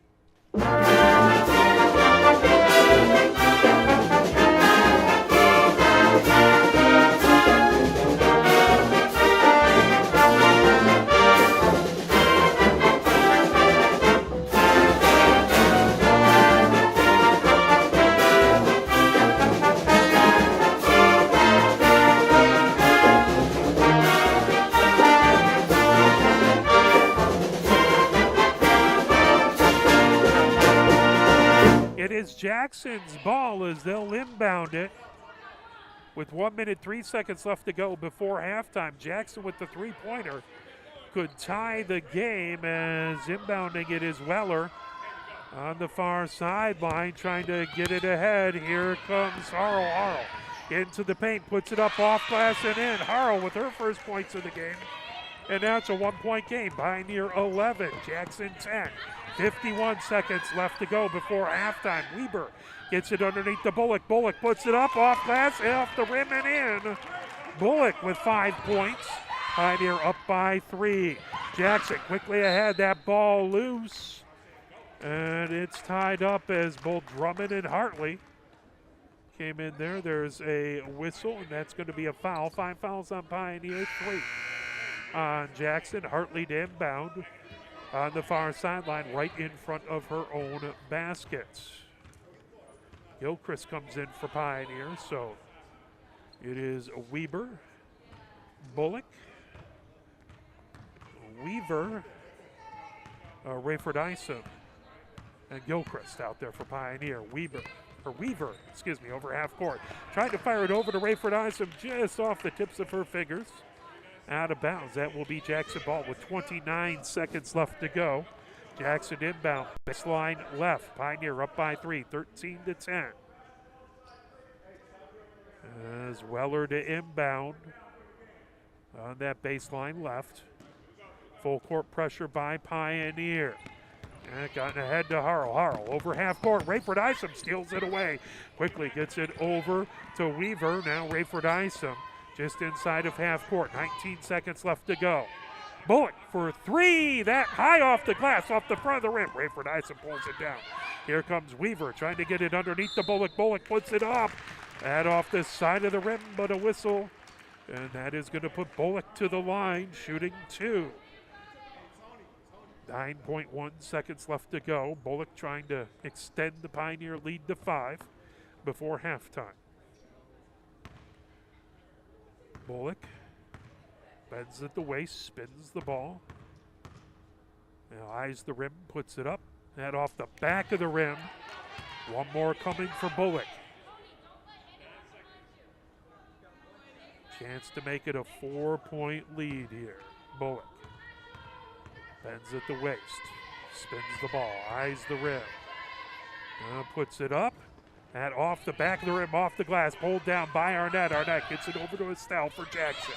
It is Jackson's ball as they'll inbound it with 1 minute, 3 seconds left to go before halftime. Jackson with the 3-pointer could tie the game as inbounding it is Weller on the far sideline trying to get it ahead. Here comes Harrell. Harrell into the paint, puts it up off glass and in. Harrell with her first points of the game. And now it's a 1-point game. Pioneer 11, Jackson 10. 51 seconds left to go before halftime. Weber gets it underneath the Bullock. Bullock puts it up off glass, off the rim and in. Bullock with 5 points. Pioneer up by 3. Jackson quickly ahead, that ball loose. And it's tied up as both Drummond and Hartley came in there. There's a whistle, and that's going to be a foul. 5 fouls on Pioneer, 3 on Jackson. Hartley to inbound on the far sideline, right in front of her own baskets. Gilchrist comes in for Pioneer, so it is Weber, Bullock, Weaver, Rayford Isom, and Gilchrist out there for Pioneer. Weaver, over half court. Tried to fire it over to Rayford Isom just off the tips of her fingers. Out of bounds. That will be Jackson ball with 29 seconds left to go. Jackson inbound, baseline left. Pioneer up by 3, 13-10. As Weller to inbound on that baseline left. Full court pressure by Pioneer. And gotten ahead to Harrell. Harrell over half court. Rayford Isom steals it away. Quickly gets it over to Weaver. Now Rayford Isom just inside of half court. 19 seconds left to go. Bullock for 3. That high off the glass, off the front of the rim. Rayford Isom pulls it down. Here comes Weaver trying to get it underneath the Bullock. Bullock puts it up. That off the side of the rim, but a whistle. And that is going to put Bullock to the line, shooting 2. 9.1 seconds left to go. Bullock trying to extend the Pioneer lead to 5 before halftime. Bullock bends at the waist, spins the ball. Now eyes the rim, puts it up. That off the back of the rim. One more coming for Bullock. Chance to make it a 4-point lead here. Bullock bends at the waist, spins the ball, eyes the rim. Puts it up. That off the back of the rim, off the glass, pulled down by Arnett. Arnett gets it over to Estelle for Jackson.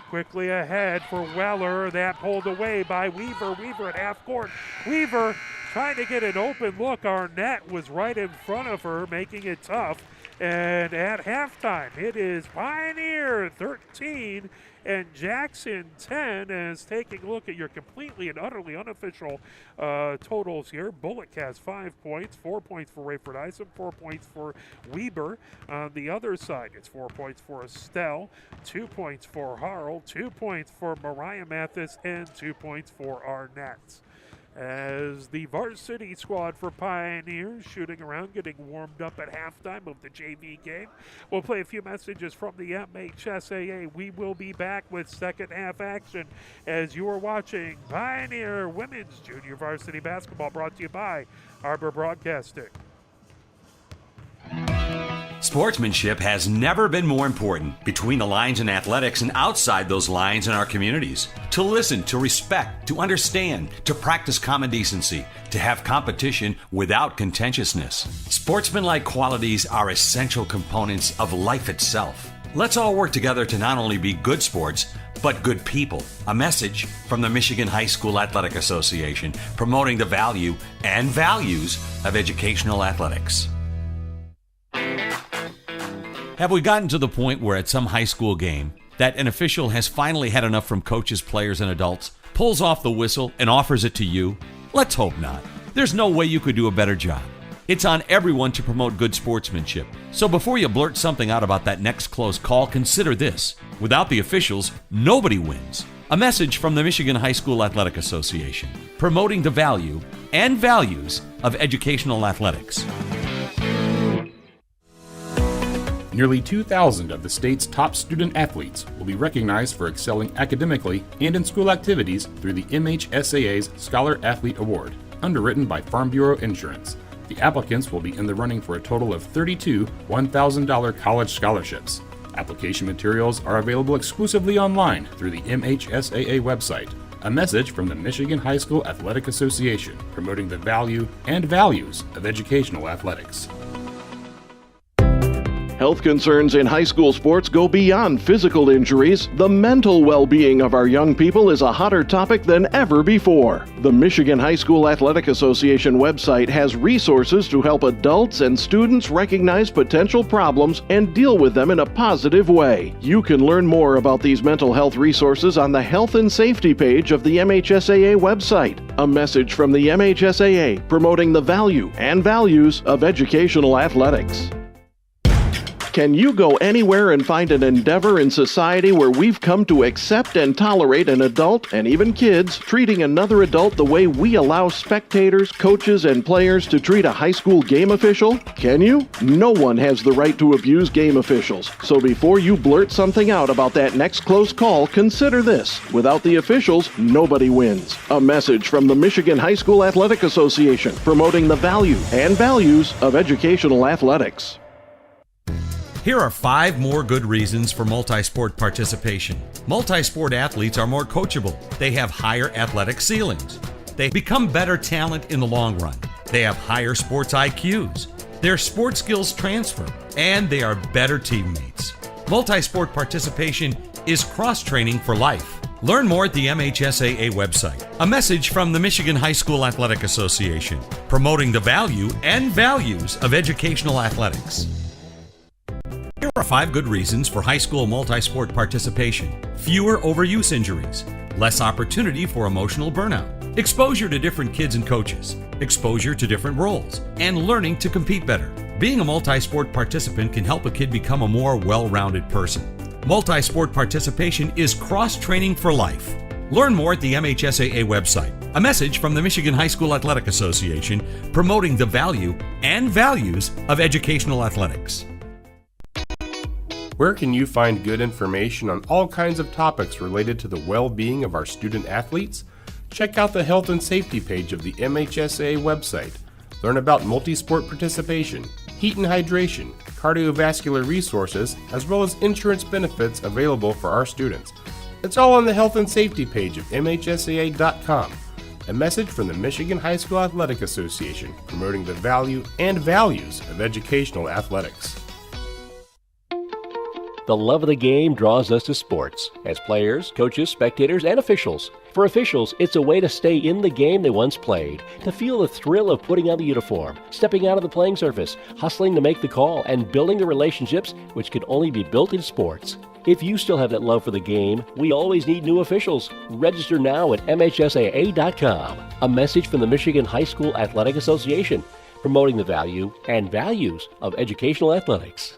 Quickly ahead for Weller. That pulled away by Weaver. Weaver at half court. Weaver trying to get an open look. Arnett was right in front of her, making it tough. And at halftime, it is Pioneer 13 and Jackson 10. As taking a look at your completely and utterly unofficial totals here. Bullock has 5 points, 4 points for Rayford Isom, 4 points for Weber. On the other side, it's 4 points for Estelle, 2 points for Harrell, 2 points for Mariah Mathis, and 2 points for Arnett. As the varsity squad for Pioneers shooting around, getting warmed up at halftime of the JV game. We'll play a few messages from the MHSAA. We will be back with second half action as you are watching Pioneer Women's Junior Varsity Basketball, brought to you by Arbor Broadcasting. Sportsmanship has never been more important between the lines in athletics and outside those lines in our communities. To listen, to respect, to understand, to practice common decency, to have competition without contentiousness. Sportsmanlike qualities are essential components of life itself. Let's all work together to not only be good sports, but good people. A message from the Michigan High School Athletic Association, promoting the value and values of educational athletics. Have we gotten to the point where at some high school game that an official has finally had enough from coaches, players, and adults, pulls off the whistle, and offers it to you? Let's hope not. There's no way you could do a better job. It's on everyone to promote good sportsmanship. So before you blurt something out about that next close call, consider this. Without the officials, nobody wins. A message from the Michigan High School Athletic Association, promoting the value and values of educational athletics. Nearly 2,000 of the state's top student athletes will be recognized for excelling academically and in school activities through the MHSAA's Scholar Athlete Award, underwritten by Farm Bureau Insurance. The applicants will be in the running for a total of 32 $1,000 college scholarships. Application materials are available exclusively online through the MHSAA website. A message from the Michigan High School Athletic Association, promoting the value and values of educational athletics. Health concerns in high school sports go beyond physical injuries. The mental well-being of our young people is a hotter topic than ever before. The Michigan High School Athletic Association website has resources to help adults and students recognize potential problems and deal with them in a positive way. You can learn more about these mental health resources on the Health and Safety page of the MHSAA website. A message from the MHSAA promoting the value and values of educational athletics. Can you go anywhere and find an endeavor in society where we've come to accept and tolerate an adult, and even kids, treating another adult the way we allow spectators, coaches, and players to treat a high school game official? Can you? No one has the right to abuse game officials. So before you blurt something out about that next close call, consider this. Without the officials, nobody wins. A message from the Michigan High School Athletic Association promoting the value and values of educational athletics. Here are 5 more good reasons for multi-sport participation. Multi-sport athletes are more coachable. They have higher athletic ceilings. They become better talent in the long run. They have higher sports IQs. Their sport skills transfer, and they are better teammates. Multi-sport participation is cross-training for life. Learn more at the MHSAA website. A message from the Michigan High School Athletic Association, promoting the value and values of educational athletics. Here are 5 good reasons for high school multi-sport participation. Fewer overuse injuries, less opportunity for emotional burnout, exposure to different kids and coaches, exposure to different roles, and learning to compete better. Being a multi-sport participant can help a kid become a more well-rounded person. Multi-sport participation is cross-training for life. Learn more at the MHSAA website. A message from the Michigan High School Athletic Association promoting the value and values of educational athletics. Where can you find good information on all kinds of topics related to the well-being of our student athletes? Check out the Health and Safety page of the MHSAA website. Learn about multi-sport participation, heat and hydration, cardiovascular resources, as well as insurance benefits available for our students. It's all on the Health and Safety page of MHSAA.com. A message from the Michigan High School Athletic Association promoting the value and values of educational athletics. The love of the game draws us to sports, as players, coaches, spectators, and officials. For officials, it's a way to stay in the game they once played, to feel the thrill of putting on the uniform, stepping out of the playing surface, hustling to make the call, and building the relationships which can only be built in sports. If you still have that love for the game, we always need new officials. Register now at MHSAA.com. A message from the Michigan High School Athletic Association, promoting the value and values of educational athletics.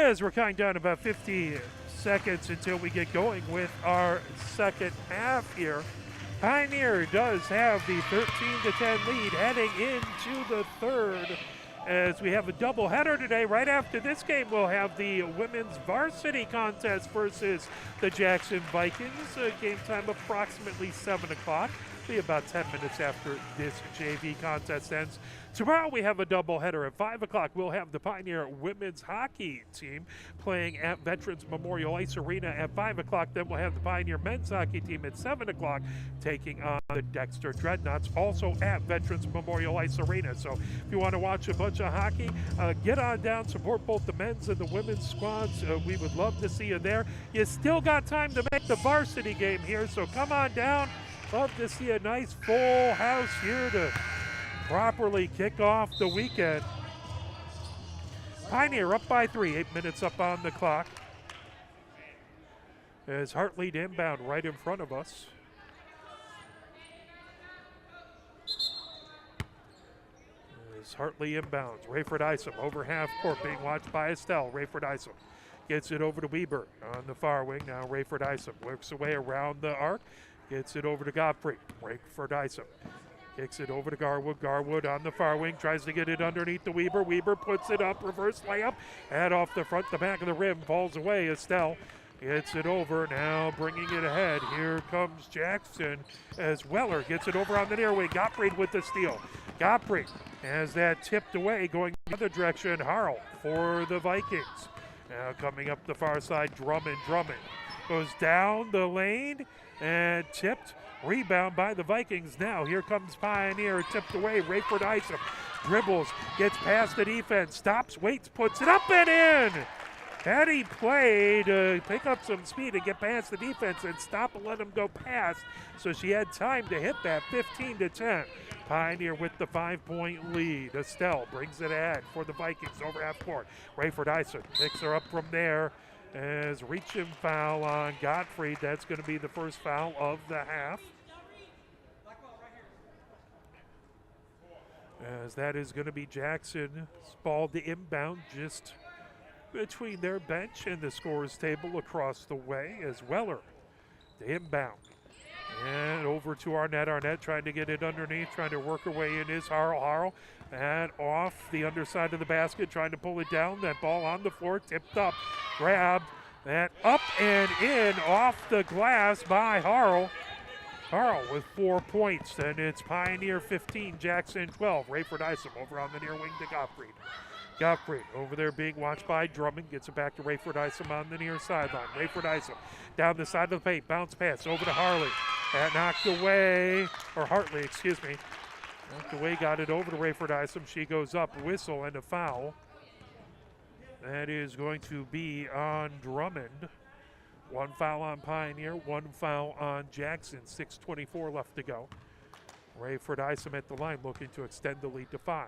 As we're counting down about 50 seconds until we get going with our second half here. Pioneer does have the 13-10 lead heading into the third, as we have a doubleheader today. Right after this game, we'll have the women's varsity contest versus the Jackson Vikings. Game time approximately 7 o'clock. Be about 10 minutes after this JV contest ends. Tomorrow we have a doubleheader at 5 o'clock. We'll have the Pioneer women's hockey team playing at Veterans Memorial Ice Arena at 5 o'clock. Then we'll have the Pioneer men's hockey team at 7 o'clock taking on the Dexter Dreadnoughts, also at Veterans Memorial Ice Arena. So if you want to watch a bunch of hockey, get on down, support both the men's and the women's squads. We would love to see you there. You still got time to make the varsity game here, so come on down. Love to see a nice full house here to properly kick off the weekend. Pioneer up by 3, 8 minutes up on the clock. As Hartley inbound right in front of us. As Hartley inbounds, Rayford Isom over half court being watched by Estelle. Rayford Isom gets it over to Weber on the far wing. Now Rayford Isom works away around the arc. Gets it over to Godfrey. Rayford Isom kicks it over to Garwood. Garwood on the far wing tries to get it underneath the Weber. Weber puts it up, reverse layup. Head off the front, the back of the rim, falls away. Estelle gets it over, now bringing it ahead. Here comes Jackson as Weller gets it over on the near wing. Gottfried with the steal. Gottfried has that tipped away, going the other direction. Harrell for the Vikings. Now coming up the far side, Drummond goes down the lane and tipped. Rebound by the Vikings. Now here comes Pioneer, tipped away. Rayford Isom dribbles, gets past the defense, stops, waits, puts it up and in. Had he played to pick up some speed and get past the defense and stop and let him go past, so she had time to hit that. 15-10. Pioneer with the 5-point lead. Estelle brings it ahead for the Vikings over half court. Rayford Isom picks her up from there. As reaching foul on Gottfried. That's going to be the first foul of the half. As that is going to be Jackson's ball to inbound just between their bench and the scorer's table across the way, as Weller to inbound. And over to Arnett. Arnett trying to get it underneath, trying to work her way in is Harrell. Harrell and off the underside of the basket, trying to pull it down. That ball on the floor, tipped up, grabbed, that up and in off the glass by Harrell. Harrell with 4 points, and it's Pioneer 15, Jackson 12. Rayford Isom over on the near wing to Gottfried. Gottfried over there being watched by Drummond. Gets it back to Rayford Isom on the near sideline. Rayford Isom down the side of the paint. Bounce pass over to Hartley. That knocked away, or Hartley, excuse me. Knocked away, got it over to Rayford Isom. She goes up, whistle, and a foul. That is going to be on Drummond. 1 foul on Pioneer, 1 foul on Jackson. 6:24 left to go. Rayford Isom at the line looking to extend the lead to 5.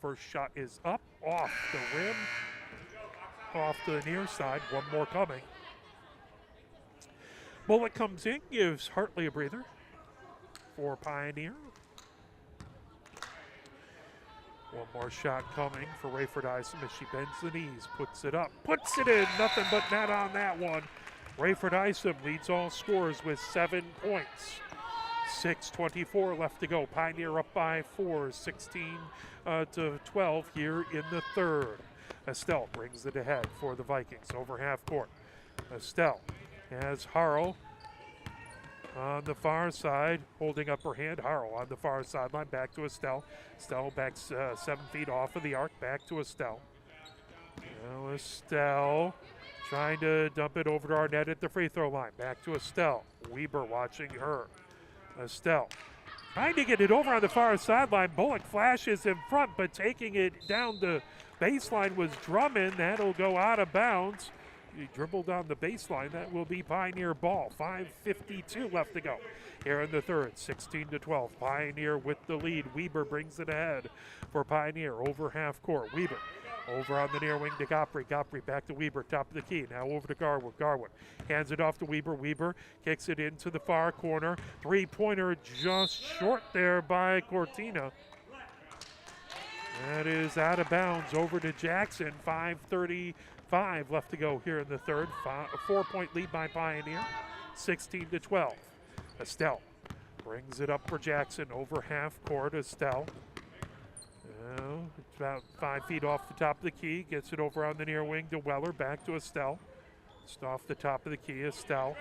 First shot is up, off the rim, off to the near side. One more coming. Bullock comes in, gives Hartley a breather for Pioneer. One more shot coming for Rayford Isom as she bends the knees, puts it up, puts it in. Nothing but net on that one. Rayford Isom leads all scorers with 7 points. 6:24 left to go. Pioneer up by 4, 16-12 here in the third. Estelle brings it ahead for the Vikings over half court. Estelle has Harrell on the far side, holding up her hand. Harrell on the far sideline, back to Estelle. Estelle back 7 feet off of the arc, back to Estelle. Now Estelle trying to dump it over to Arnett at the free throw line. Back to Estelle. Weber watching her. Estelle trying to get it over on the far sideline. Bullock flashes in front, but taking it down the baseline was Drummond. That'll go out of bounds. He dribbled down the baseline. That will be Pioneer ball. 5:52 left to go here in the third. 16-12. Pioneer with the lead. Weber brings it ahead for Pioneer over half court. Weber over on the near wing to Godfrey. Godfrey back to Weber, top of the key. Now over to Garwood. Garwood hands it off to Weber. Weber kicks it into the far corner. Three-pointer just short there by Cortina. That is out of bounds over to Jackson. 5:30 5 left to go here in the third. A 4-point lead by Pioneer, 16-12. Estelle brings it up for Jackson over half court. Estelle, it's about 5 feet off the top of the key. Gets it over on the near wing to Weller. Back to Estelle. Just off the top of the key. Estelle.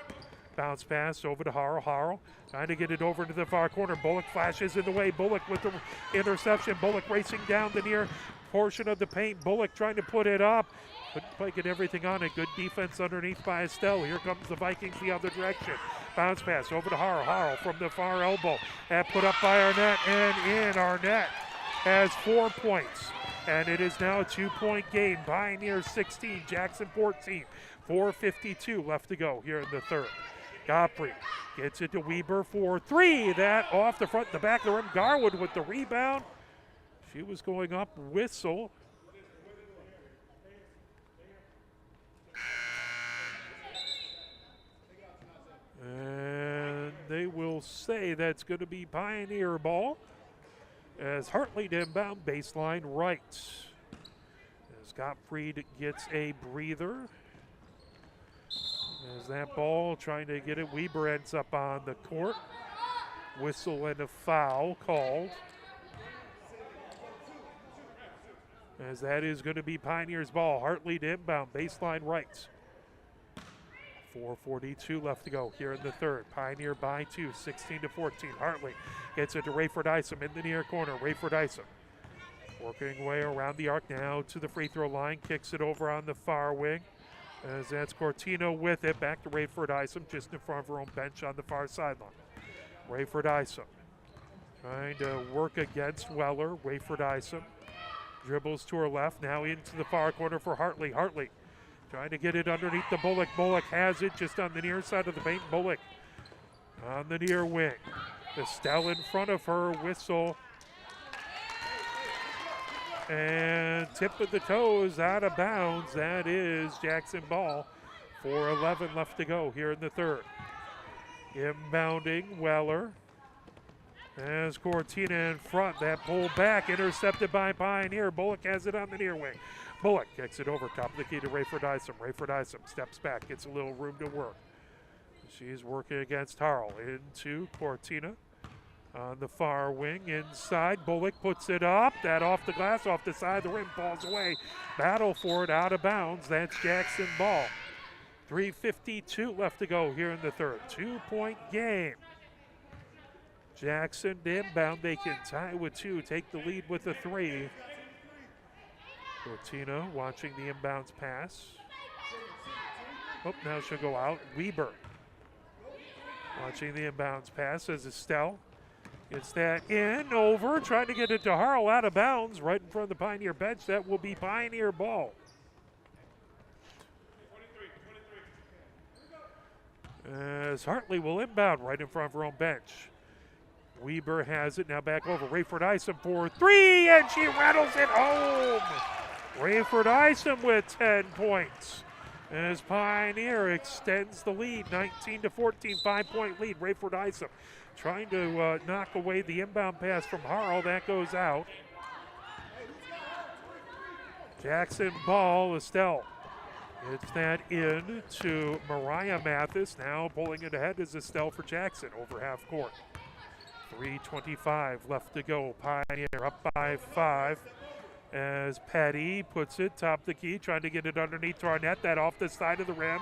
Bounce pass over to Harrell. Harrell trying to get it over to the far corner. Bullock flashes in the way. Bullock with the interception. Bullock racing down the near portion of the paint. Bullock trying to put it up. Couldn't quite get everything on it. Good defense underneath by Estelle. Here comes the Vikings the other direction. Bounce pass over to Harrell. Harrell from the far elbow. And put up by Arnett and in. Arnett has 4 points. And it is now a 2-point game. Pioneer 16, Jackson 14. 4:52 left to go here in the third. Godfrey gets it to Weber for 3. That off the front, the back of the rim. Garwood with the rebound. She was going up. Whistle. And they will say that's going to be Pioneer ball as Hartley to inbound baseline right. As Gottfried gets a breather. As that ball trying to get it, Weber ends up on the court. Whistle and a foul called. As that is going to be Pioneer's ball. Hartley to inbound, baseline right. 4:42 left to go here in the third. Pioneer by 2, 16-14. Hartley gets it to Rayford Isom in the near corner. Rayford Isom working way around the arc now to the free throw line. Kicks it over on the far wing. As that's Cortino with it. Back to Rayford Isom just in front of her own bench on the far sideline. Rayford Isom trying to work against Weller. Rayford Isom dribbles to her left. Now into the far corner for Hartley. Hartley trying to get it underneath the Bullock. Bullock has it just on the near side of the paint. Bullock on the near wing. Estelle in front of her. Whistle. And tip of the toes out of bounds. That is Jackson ball. 4:11 left to go here in the third. Inbounding Weller. As Cortina in front. That pull back intercepted by Pioneer. Bullock has it on the near wing. Bullock kicks it over top of the key to Rayford Isom. Rayford Isom steps back, gets a little room to work. She's working against Harrell. Into Cortina on the far wing. Inside, Bullock puts it up. That off the glass, off the side of the rim, falls away. Battle for it, out of bounds. That's Jackson ball. 3:52 left to go here in the third. 2-point game. Jackson inbound. They can tie with 2, take the lead with a 3. Cortina watching the inbounds pass. Oh, now she'll go out. Weber watching the inbounds pass as Estelle gets that in, over, trying to get it to Harrell, out of bounds, right in front of the Pioneer bench. That will be Pioneer ball. As Hartley will inbound right in front of her own bench. Weber has it, now back over. Rayford Isom for 3, and she rattles it home. Rayford Isom with 10 points. As Pioneer extends the lead, 19-14, 5-point lead. Rayford Isom trying to knock away the inbound pass from Harrell. That goes out. Jackson ball, Estelle. It's that in to Mariah Mathis. Now pulling it ahead is Estelle for Jackson over half court. 3:25 left to go. Pioneer up by 5. As Petty puts it top of the key, trying to get it underneath to Arnett. That off the side of the rim.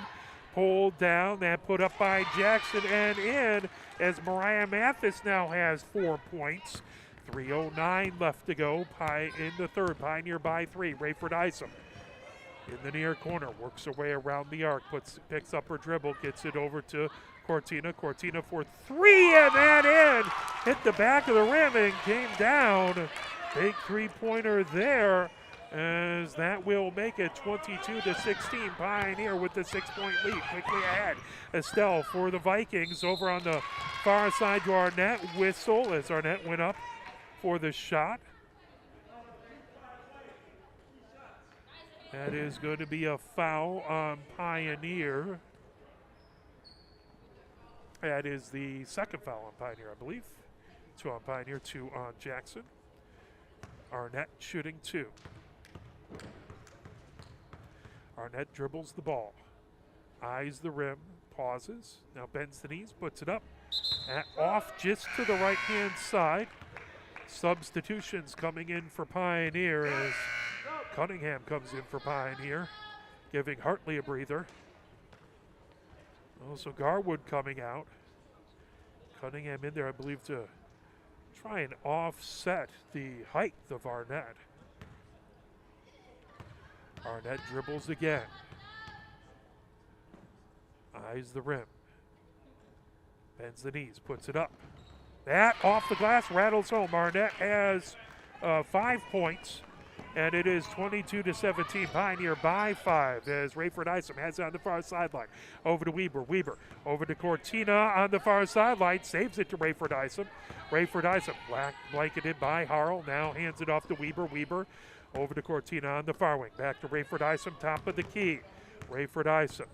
Pulled down, that put up by Jackson and in as Mariah Mathis now has 4 points. 3:09 left to go in the third. Pioneer by 3. Rayford Isom in the near corner, works her way around the arc, picks up her dribble, gets it over to Cortina. Cortina for 3, and that in. Hit the back of the rim and came down. Big three-pointer there, as that will make it 22-16. Pioneer with the 6-point lead. Quickly ahead. Estelle for the Vikings over on the far side to Arnett. Whistle as Arnett went up for the shot. That is going to be a foul on Pioneer. That is the second foul on Pioneer, I believe. 2 on Pioneer, 2 on Jackson. Arnett shooting 2. Arnett dribbles the ball, eyes the rim, pauses, now bends the knees, puts it up, off just to the right-hand side. Substitutions coming in for Pioneer as Cunningham comes in for Pioneer, giving Hartley a breather. Also Garwood coming out. Cunningham in there, I believe, to try and offset the height of Arnett. Arnett dribbles again. Eyes the rim. Bends the knees, puts it up. That off the glass, rattles home. Arnett has 5 points, and it is 22-17. Pioneer by 5 as Rayford Isom has it on the far sideline. Over to Weber. Weber over to Cortina on the far sideline. Saves it to Rayford Isom. Rayford Isom blanketed by Harrell. Now hands it off to Weber. Weber over to Cortina on the far wing. Back to Rayford Isom, top of the key. Rayford Isom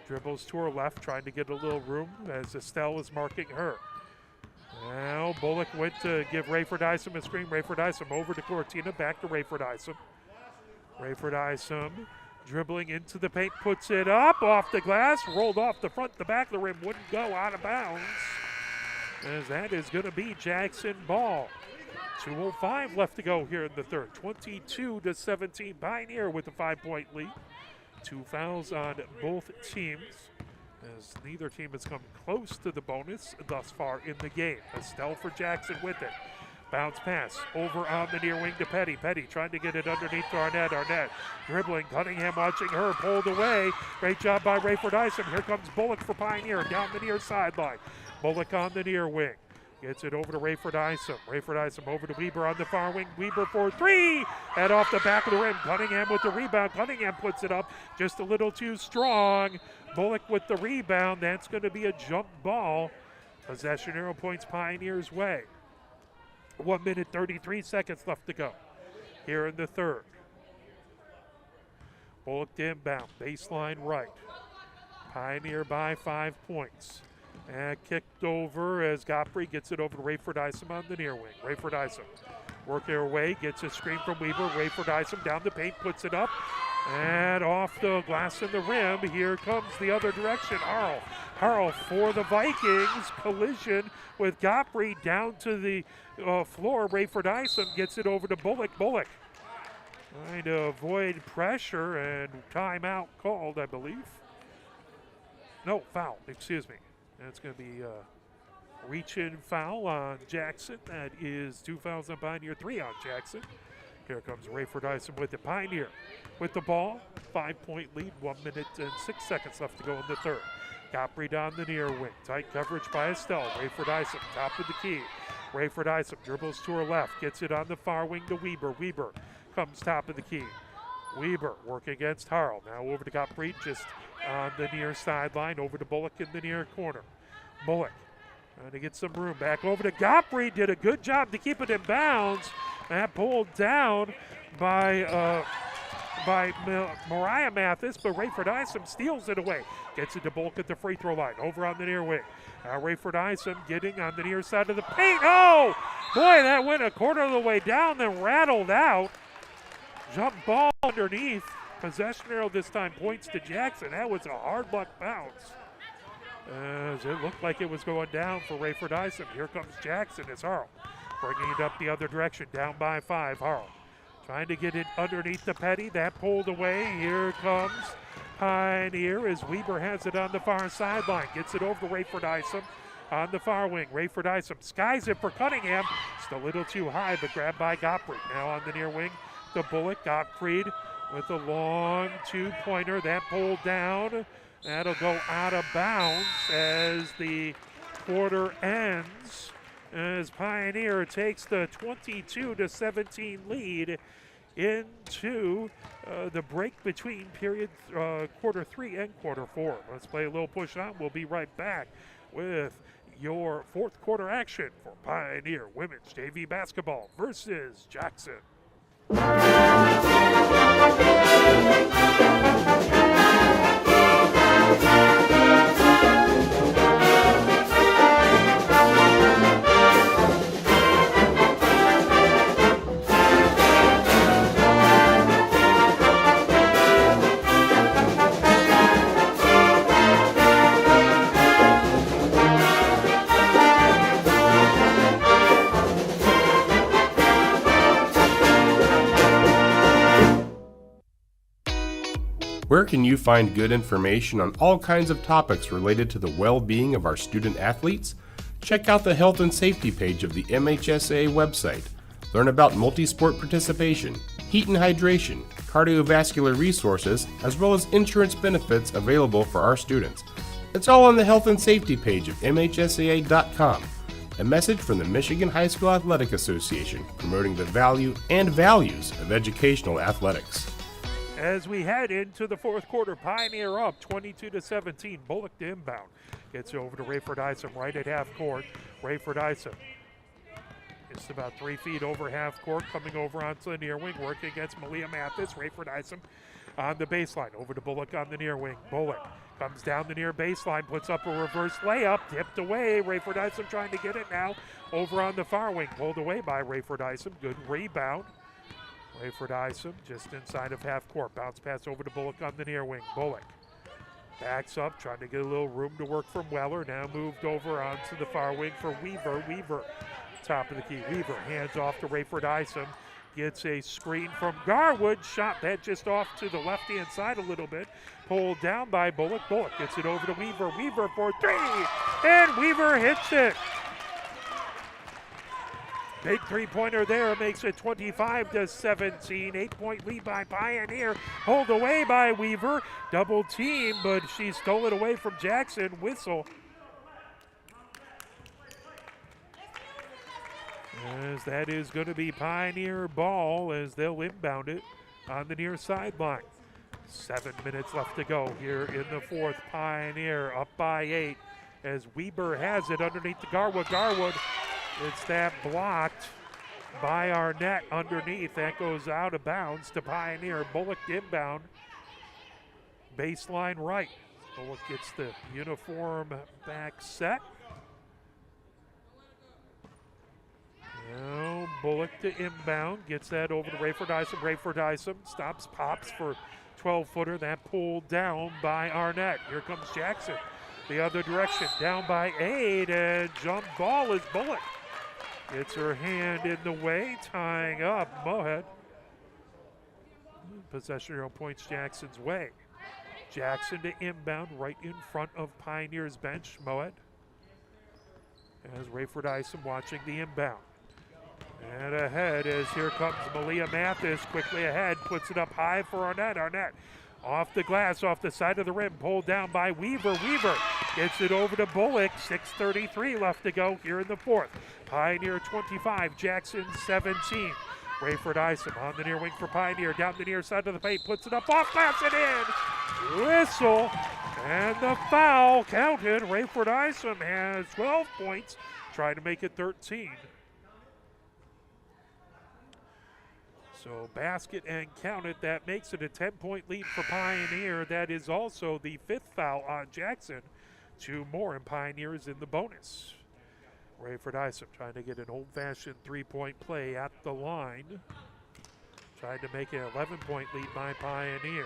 dribbles to her left, trying to get a little room as Estelle is marking her. Now Bullock went to give Rayford Isom a screen. Rayford Isom over to Cortina, back to Rayford Isom. Rayford Isom dribbling into the paint, puts it up off the glass, rolled off the front, the back of the rim, wouldn't go, out of bounds. As that is going to be Jackson ball. 2:05 left to go here in the third. 22-17, Pioneer with a 5-point lead. 2 fouls on both teams, as neither team has come close to the bonus thus far in the game. Estelle for Jackson with it. Bounce pass over on the near wing to Petty. Petty trying to get it underneath to Arnett. Arnett dribbling. Cunningham watching her, pulled away. Great job by Rayford Isom. Here comes Bullock for Pioneer down the near sideline. Bullock on the near wing. Gets it over to Rayford Isom. Rayford Isom over to Weber on the far wing. Weber for 3. And off the back of the rim. Cunningham with the rebound. Cunningham puts it up just a little too strong. Bullock with the rebound. That's going to be a jump ball. Possession arrow points Pioneers' way. 1 minute, 33 seconds left to go here in the third. Bullock to inbound. Baseline right. Pioneer by 5 points. And kicked over as Godfrey gets it over to Rayford Isom on the near wing. Rayford Isom working her way, gets a screen from Weaver. Rayford Isom down the paint, puts it up. And off the glass in the rim. Here comes the other direction. Harrell. Harrell for the Vikings. Collision with Godfrey down to the floor. Rayford Isom gets it over to Bullock. Bullock trying to avoid pressure, and timeout called, I believe. No, foul, excuse me. That's going to be a reach-in foul on Jackson. That is 2 fouls on Pioneer, 3 on Jackson. Here comes Rayford Isom with the Pioneer with the ball. 5-point lead, 1 minute and 6 seconds left to go in the third. Godfrey down the near wing. Tight coverage by Estelle. Rayford Isom, top of the key. Rayford Isom dribbles to her left, gets it on the far wing to Weber. Weber comes top of the key. Weber working against Harrell. Now over to Godfrey, just on the near sideline. Over to Bullock in the near corner. Bullock trying to get some room. Back over to Godfrey. Did a good job to keep it in bounds. That pulled down by Mariah Mathis, but Rayford Isom steals it away. Gets it to Bullock at the free throw line. Over on the near wing. Rayford Isom getting on the near side of the paint. Oh, boy, that went a quarter of the way down, then rattled out. Jump ball underneath. Possession arrow this time points to Jackson. That was a hard luck bounce, as it looked like it was going down for Rayford Isom. Here comes Jackson as Harrell bringing it up the other direction, down by 5. Harrell trying to get it underneath the Petty. That pulled away. Here comes Pioneer as Weber has it on the far sideline. Gets it over to Rayford Isom on the far wing. Rayford Isom skies it for Cunningham. Just a little too high, but grabbed by Godfrey. Now on the near wing to Bullock. Gottfried with a long 2-pointer. That pulled down. That'll go out of bounds as the quarter ends, as Pioneer takes the 22-17 lead into the break between quarter 3 and quarter 4. Let's play a little push on. We'll be right back with your fourth quarter action for Pioneer Women's JV Basketball versus Jackson. Where can you find good information on all kinds of topics related to the well-being of our student athletes? Check out the health and safety page of the MHSAA website. Learn about multi-sport participation, heat and hydration, cardiovascular resources, as well as insurance benefits available for our students. It's all on the health and safety page of MHSAA.com. A message from the Michigan High School Athletic Association, promoting the value and values of educational athletics. As we head into the fourth quarter, Pioneer up 22-17. Bullock to inbound. Gets over to Rayford Isom right at half court. Rayford Isom is about 3 feet over half court, coming over onto the near wing, working against Malia Mathis. Rayford Isom on the baseline. Over to Bullock on the near wing. Bullock comes down the near baseline, puts up a reverse layup, tipped away. Rayford Isom trying to get it now over on the far wing. Pulled away by Rayford Isom. Good rebound. Rayford Isom just inside of half court. Bounce pass over to Bullock on the near wing. Bullock backs up, trying to get a little room to work from Weller. Now moved over onto the far wing for Weaver. Weaver, top of the key. Weaver hands off to Rayford Isom. Gets a screen from Garwood. Shot that just off to the left-hand side a little bit. Pulled down by Bullock. Bullock gets it over to Weaver. Weaver for three. And Weaver hits it. Big three-pointer there makes it 25-17. 8-point lead by Pioneer. Pulled away by Weaver. Double team, but she stole it away from Jackson. Whistle. As that is going to be Pioneer ball as they'll inbound it on the near sideline. 7 minutes left to go here in the fourth. Pioneer up by 8 as Weber has it underneath the Garwood. Garwood, it's that blocked by Arnett underneath. That goes out of bounds to Pioneer. Bullock inbound. Baseline right. Bullock gets the uniform back set. Now Bullock to inbound, gets that over to Rayford Isom. Rayford Isom stops, pops for 12-footer. That pulled down by Arnett. Here comes Jackson the other direction, down by 8, and jump ball is Bullock. Gets her hand in the way, tying up Mohead. Possession arrow points Jackson's way. Jackson to inbound right in front of Pioneer's bench. Mohead as Rayford Isom watching the inbound. And ahead as here comes Malia Mathis, quickly ahead, puts it up high for Arnett. Arnett off the glass, off the side of the rim, pulled down by Weaver. Weaver gets it over to Bullock. 6:33 left to go here in the fourth. Pioneer 25, Jackson 17. Rayford Isom on the near wing for Pioneer, down the near side of the paint, puts it up, off glass and in. Whistle, and the foul counted. Rayford Isom has 12 points, trying to make it 13. So basket and count it. That makes it a 10-point lead for Pioneer. That is also the 5th foul on Jackson. 2 more, and Pioneer is in the bonus. Rayford Isom trying to get an old-fashioned 3-point play at the line. Trying to make an 11-point lead by Pioneer.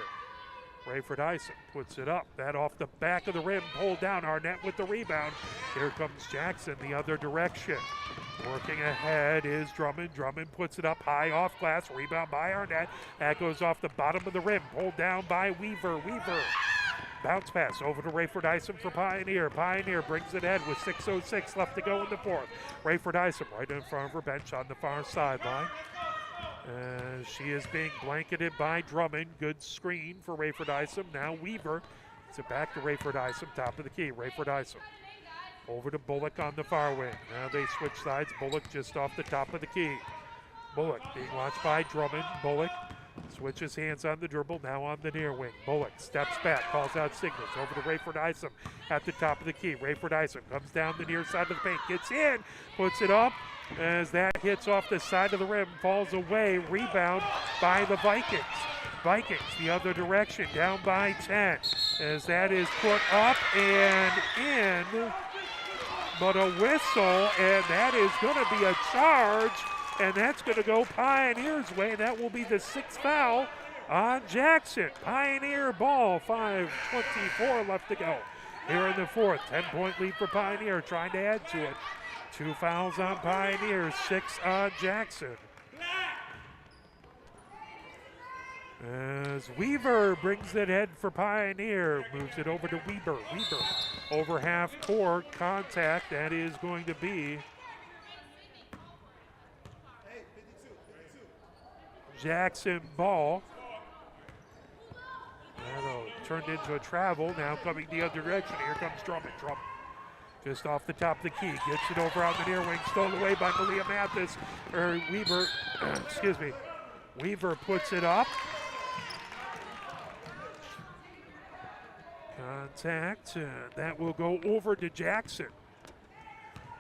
Rayford Isom puts it up. That off the back of the rim, pulled down. Arnett with the rebound. Here comes Jackson the other direction. Working ahead is Drummond. Drummond puts it up high off glass. Rebound by Arnett. That goes off the bottom of the rim. Pulled down by Weaver. Weaver. Bounce pass over to Rayford Isom for Pioneer. Pioneer brings it ahead with 6:06 left to go in the fourth. Rayford Isom right in front of her bench on the far sideline. She is being blanketed by Drummond. Good screen for Rayford Isom. Now Weaver. It's it back to Rayford Isom, top of the key. Rayford Isom. Over to Bullock on the far wing. Now they switch sides. Bullock just off the top of the key. Bullock being watched by Drummond. Bullock switches hands on the dribble, now on the near wing. Bullock steps back, calls out signals. Over to Rayford Isom at the top of the key. Rayford Isom comes down the near side of the paint, gets in, puts it up as that hits off the side of the rim, falls away. Rebound by the Vikings. Vikings the other direction, down by 10 as that is put up and in. But a whistle, and that is going to be a charge, and that's going to go Pioneer's way. That will be the 6th foul on Jackson. Pioneer ball, 5:24 left to go here in the fourth. 10-point lead for Pioneer, trying to add to it. 2 fouls on Pioneer, 6 on Jackson. As Weaver brings it ahead for Pioneer, moves it over to Weaver. Weaver over half court, contact. That is going to be Jackson ball. That'll turned into a travel. Now coming the other direction. Here comes Drummond. Drummond just off the top of the key. Gets it over on the near wing. Stolen away by Malia Mathis. Or Weaver, excuse me. Weaver puts it up. Contact. That will go over to Jackson.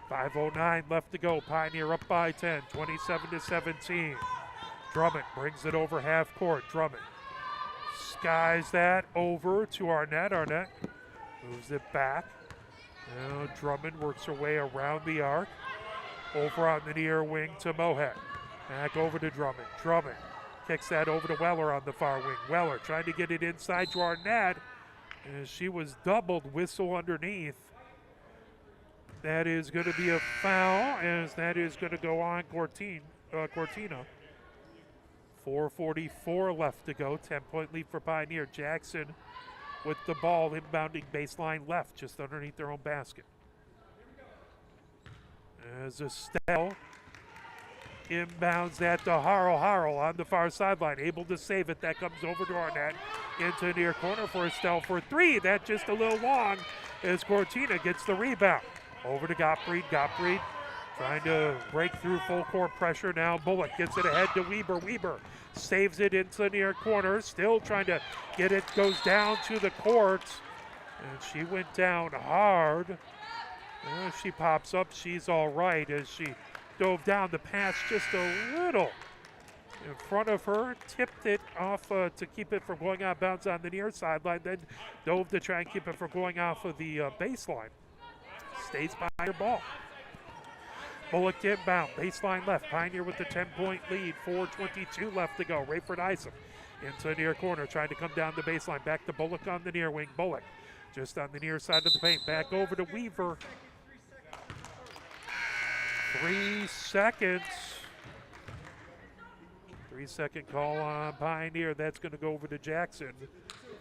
5:09 left to go. Pioneer up by 10. 27-17. Drummond brings it over half court. Drummond skies that over to Arnett. Arnett moves it back. Now Drummond works her way around the arc. Over on the near wing to Mohet. Back over to Drummond. Drummond kicks that over to Weller on the far wing. Weller trying to get it inside to Arnett. As she was doubled, whistle underneath. That is going to be a foul, as that is going to go on Cortina. 4:44 left to go. 10-point lead for Pioneer. Jackson with the ball inbounding baseline left, just underneath their own basket. As Estelle inbounds that to Harrell. Harrell on the far sideline, able to save it. That comes over to Arnett into near corner for Estelle for three. That just a little long as Cortina gets the rebound. Over to Gottfried. Gottfried trying to break through full court pressure. Now Bullock gets it ahead to Weaver. Weaver saves it into near corner. Still trying to get it. Goes down to the court. And she went down hard. She pops up. She's all right as she dove down. The pass just a little in front of her. Tipped it off to keep it from going out of bounds on the near sideline. Then dove to try and keep it from going off of the baseline. Stays by her ball. Bullock inbound, baseline left. Pioneer with the 10-point lead. 4:22 left to go. Rayford Isom into near corner, trying to come down the baseline. Back to Bullock on the near wing. Bullock just on the near side of the paint. Back over to Weaver. 3 seconds. 3-second call on Pioneer. That's going to go over to Jackson.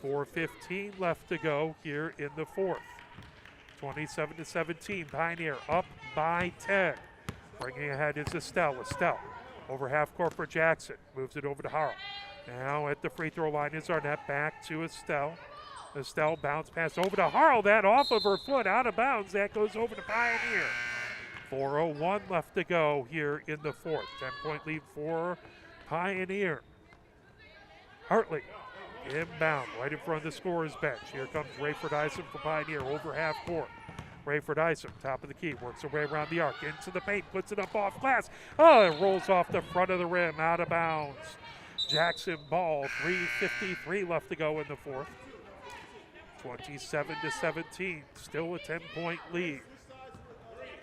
4:15 left to go here in the fourth. 27-17. Pioneer up by 10. Bringing ahead is Estelle. Estelle over half court for Jackson. Moves it over to Harrell. Now at the free throw line is Arnett. Back to Estelle. Estelle bounce pass over to Harrell. That off of her foot, out of bounds. That goes over to Pioneer. 4:01 left to go here in the fourth. 10-point lead for Pioneer. Hartley inbound right in front of the scorer's bench. Here comes Rayford Isom for Pioneer over half court. Rayford Isom, top of the key, works her way around the arc, into the paint, puts it up off glass. Oh, it rolls off the front of the rim, out of bounds. Jackson ball, 3:53 left to go in the fourth. 27-17, still a 10-point lead.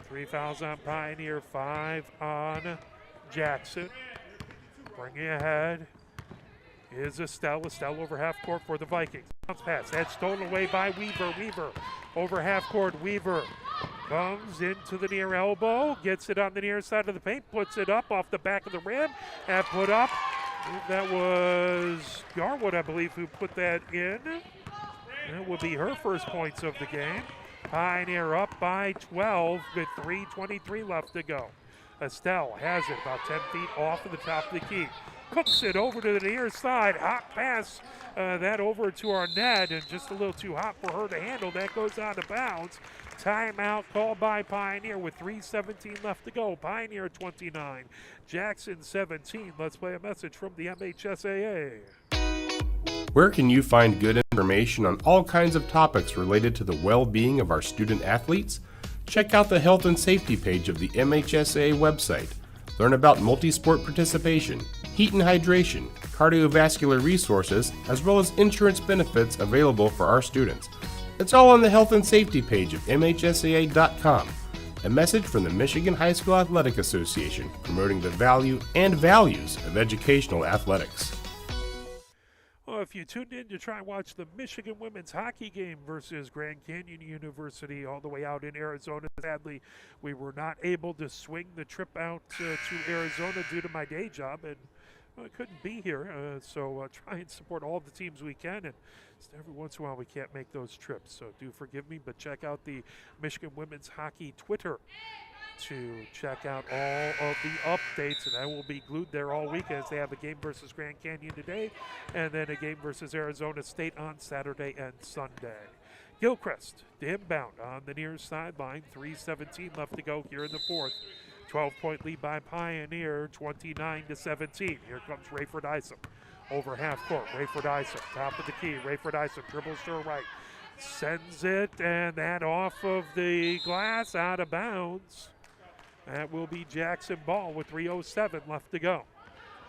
3 fouls on Pioneer, 5 on Jackson. Bringing ahead is Estelle. Estelle over half court for the Vikings. Bounce pass, that's stolen away by Weaver. Weaver over half court. Weaver comes into the near elbow, gets it on the near side of the paint, puts it up off the back of the rim, and put up. That was Garwood, I believe, who put that in. That will be her first points of the game. Pioneer up by 12 with 3:23 left to go. Estelle has it about 10 feet off of the top of the key. Cooks it over to the near side. Hot pass that over to Arnett, and just a little too hot for her to handle. That goes out of bounds. Timeout called by Pioneer with 3:17 left to go. Pioneer 29, Jackson 17. Let's play a message from the MHSAA. Where can you find good information on all kinds of topics related to the well-being of our student athletes? Check out the health and safety page of the MHSAA website. Learn about multi-sport participation, heat and hydration, cardiovascular resources, as well as insurance benefits available for our students. It's all on the health and safety page of MHSAA.com. A message from the Michigan High School Athletic Association, promoting the value and values of educational athletics. Well, if you tuned in to try and watch the Michigan women's hockey game versus Grand Canyon University all the way out in Arizona, sadly, we were not able to swing the trip out to Arizona due to my day job. And, couldn't be here, so try and support all of the teams we can. And just every once in a while, we can't make those trips. So do forgive me, but check out the Michigan Women's Hockey Twitter to check out all of the updates, and I will be glued there all week as they have a game versus Grand Canyon today and then a game versus Arizona State on Saturday and Sunday. Gilchrist to inbound on the near sideline, 3:17 left to go here in the fourth. 12-point lead by Pioneer, 29-17. Here comes Rayford Isom over half court. Rayford Isom, top of the key. Rayford Isom dribbles to her right, sends it, and that off of the glass, out of bounds. That will be Jackson ball with 3:07 left to go.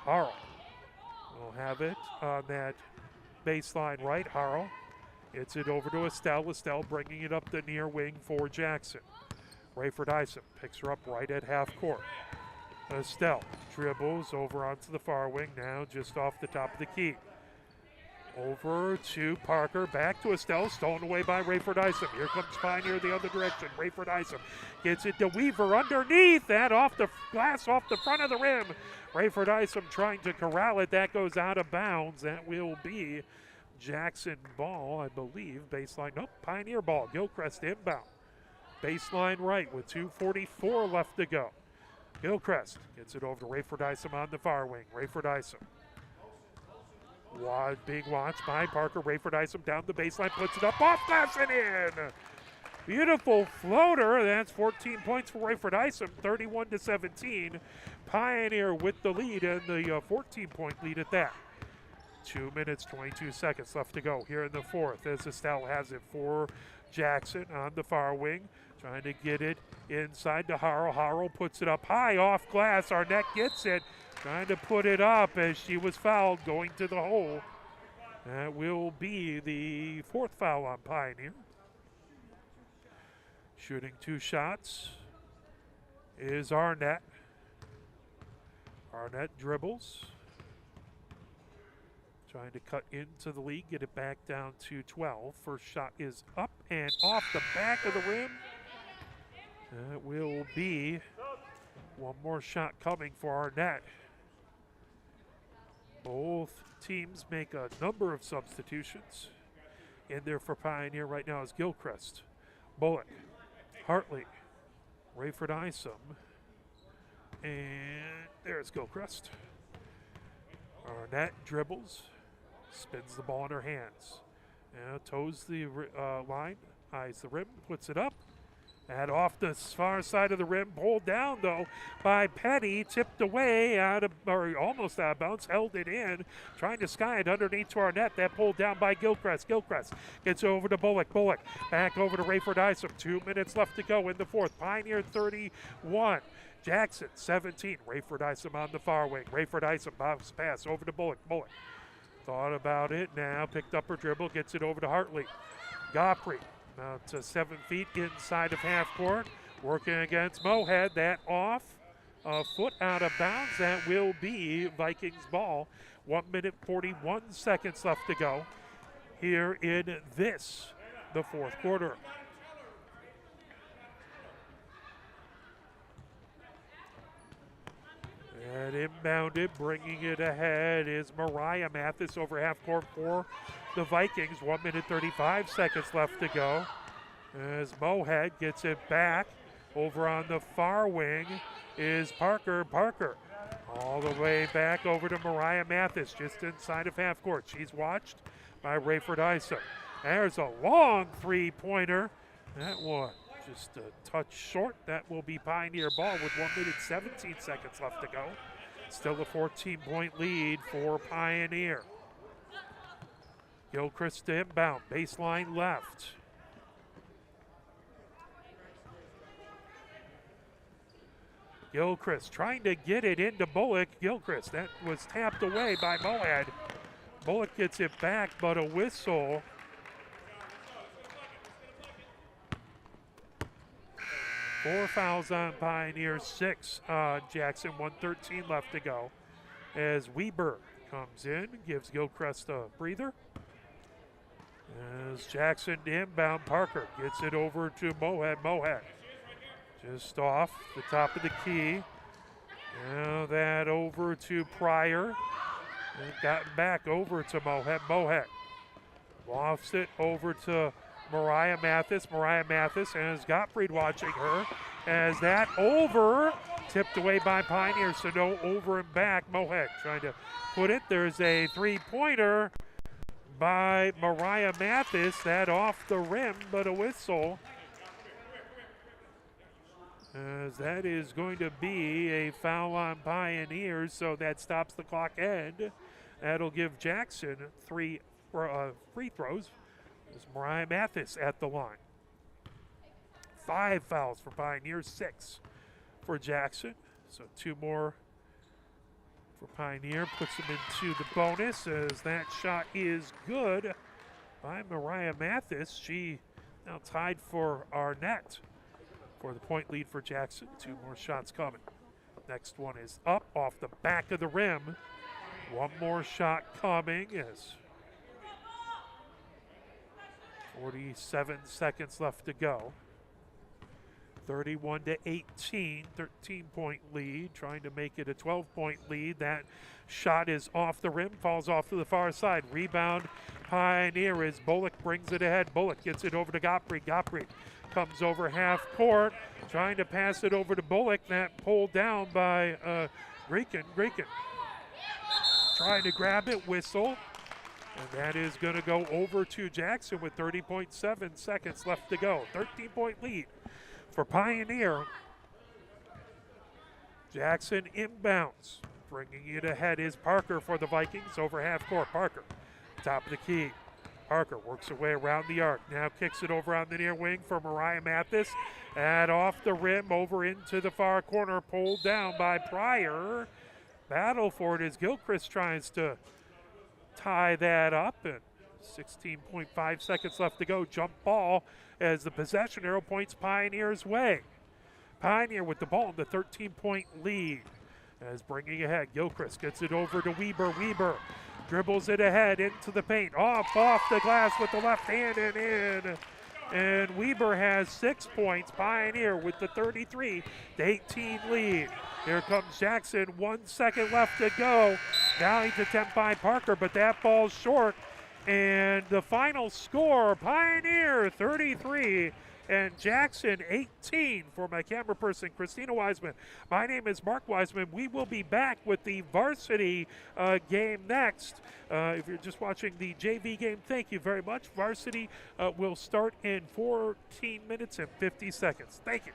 Harrell will have it on that baseline right. Harrell gets it over to Estelle. Estelle bringing it up the near wing for Jackson. Rayford Isom picks her up right at half court. Estelle dribbles over onto the far wing now, just off the top of the key. Over to Parker, back to Estelle, stolen away by Rayford Isom. Here comes Pioneer the other direction. Rayford Isom gets it to Weaver underneath, that off the glass, off the front of the rim. Rayford Isom trying to corral it, that goes out of bounds. That will be Jackson ball, I believe. Baseline, nope, Pioneer ball. Gilchrist inbound. Baseline right with 2:44 left to go. Gilchrist gets it over to Rayford Isom on the far wing. Rayford Isom. Being watched by Parker. Rayford Isom down the baseline, puts it up, off glass and in. Beautiful floater. That's 14 points for Rayford Isom, 31-17. Pioneer with the lead and the 14-point lead at that. 2 minutes, 22 seconds left to go here in the fourth as Estelle has it for Jackson on the far wing. Trying to get it inside to Harrell. Harrell puts it up high off glass. Arnett gets it. Trying to put it up as she was fouled going to the hole. That will be the fourth foul on Pioneer. Shooting 2 shots is Arnett. Arnett dribbles. Trying to cut into the lead, get it back down to 12. First shot is up and off the back of the rim. That will be one more shot coming for Arnett. Both teams make a number of substitutions. In there for Pioneer right now is Gilchrist, Bullock, Hartley, Rayford Isom, and there's Gilchrist. Arnett dribbles, spins the ball in her hands. Now toes the line, eyes the rim, puts it up. And off the far side of the rim, pulled down though by Petty, tipped away out of, or almost out of bounds, held it in, trying to sky it underneath to Arnett. That pulled down by Gilchrist. Gilchrist gets over to Bullock. Bullock back over to Rayford Isom. 2 minutes left to go in the fourth. Pioneer 31. Jackson 17. Rayford Isom on the far wing. Rayford Isom bounce pass over to Bullock. Bullock thought about it now, picked up her dribble, gets it over to Hartley. Gopri about 7 feet inside of half court, working against Mohead. That off, a foot out of bounds. That will be Vikings ball. 1 minute 41 seconds left to go here in the fourth quarter. And inbounded, bringing it ahead is Mariah Mathis over half court for the Vikings. 1 minute 35 seconds left to go. As Mohead gets it back, over on the far wing is Parker. Parker all the way back over to Mariah Mathis, just inside of half court. She's watched by Rayford Isom. There's a long three-pointer. That one just a touch short. That will be Pioneer ball with 1 minute 17 seconds left to go. Still a 14-point lead for Pioneer. Gilchrist to inbound, baseline left. Gilchrist trying to get it into Bullock. Gilchrist, that was tapped away by Mohead. Bullock gets it back, but a whistle. Four fouls on Pioneer, 6 on Jackson, 1:13 left to go. As Weber comes in, gives Gilchrist a breather. As Jackson inbound, Parker gets it over to Mohead. Mohead just off the top of the key. Now that over to Pryor. And gotten back over to Mohet. Mohet lofts it over to Mariah Mathis. Mariah Mathis has Gottfried watching her. As that over, tipped away by Pioneer, so no over and back. Mohet trying to put it. There's a three-pointer by Mariah Mathis. That off the rim, but a whistle. As that is going to be a foul on Pioneers, so that stops the clock end. That'll give Jackson three free throws. There's Mariah Mathis at the line. 5 fouls for Pioneers, 6 for Jackson. So 2 more for Pioneer, puts them into the bonus as that shot is good by Mariah Mathis. She now tied for Arnett for the point lead for Jackson. 2 more shots coming. Next one is up off the back of the rim. 1 more shot coming as 47 seconds left to go. 31-18, 13-point lead, trying to make it a 12-point lead. That shot is off the rim, falls off to the far side. Rebound Pioneer as Bullock brings it ahead. Bullock gets it over to Gottfried. Gottfried comes over half court, trying to pass it over to Bullock. That pulled down by Grekin. Grekin trying to grab it, whistle. And that is going to go over to Jackson with 30.7 seconds left to go. 13-point lead for Pioneer. Jackson inbounds. Bringing it ahead is Parker for the Vikings over half court. Parker, top of the key. Parker works her way around the arc. Now kicks it over on the near wing for Mariah Mathis. And off the rim over into the far corner. Pulled down by Pryor. Battle for it as Gilchrist tries to tie that up. And 16.5 seconds left to go. Jump ball as the possession arrow points Pioneer's way. Pioneer with the ball in the 13-point lead. As bringing ahead, Gilchrist gets it over to Weber. Weber dribbles it ahead into the paint. Off the glass with the left hand and in. And Weber has 6 points. Pioneer with the 33-18 lead. Here comes Jackson. 1 second left to go. Now he's attempt by Parker, but that ball's short. And the final score, Pioneer 33 and Jackson 18 for my camera person, Christina Wiseman. My name is Mark Wiseman. We will be back with the varsity game next. If you're just watching the JV game, thank you very much. Varsity will start in 14 minutes and 50 seconds. Thank you.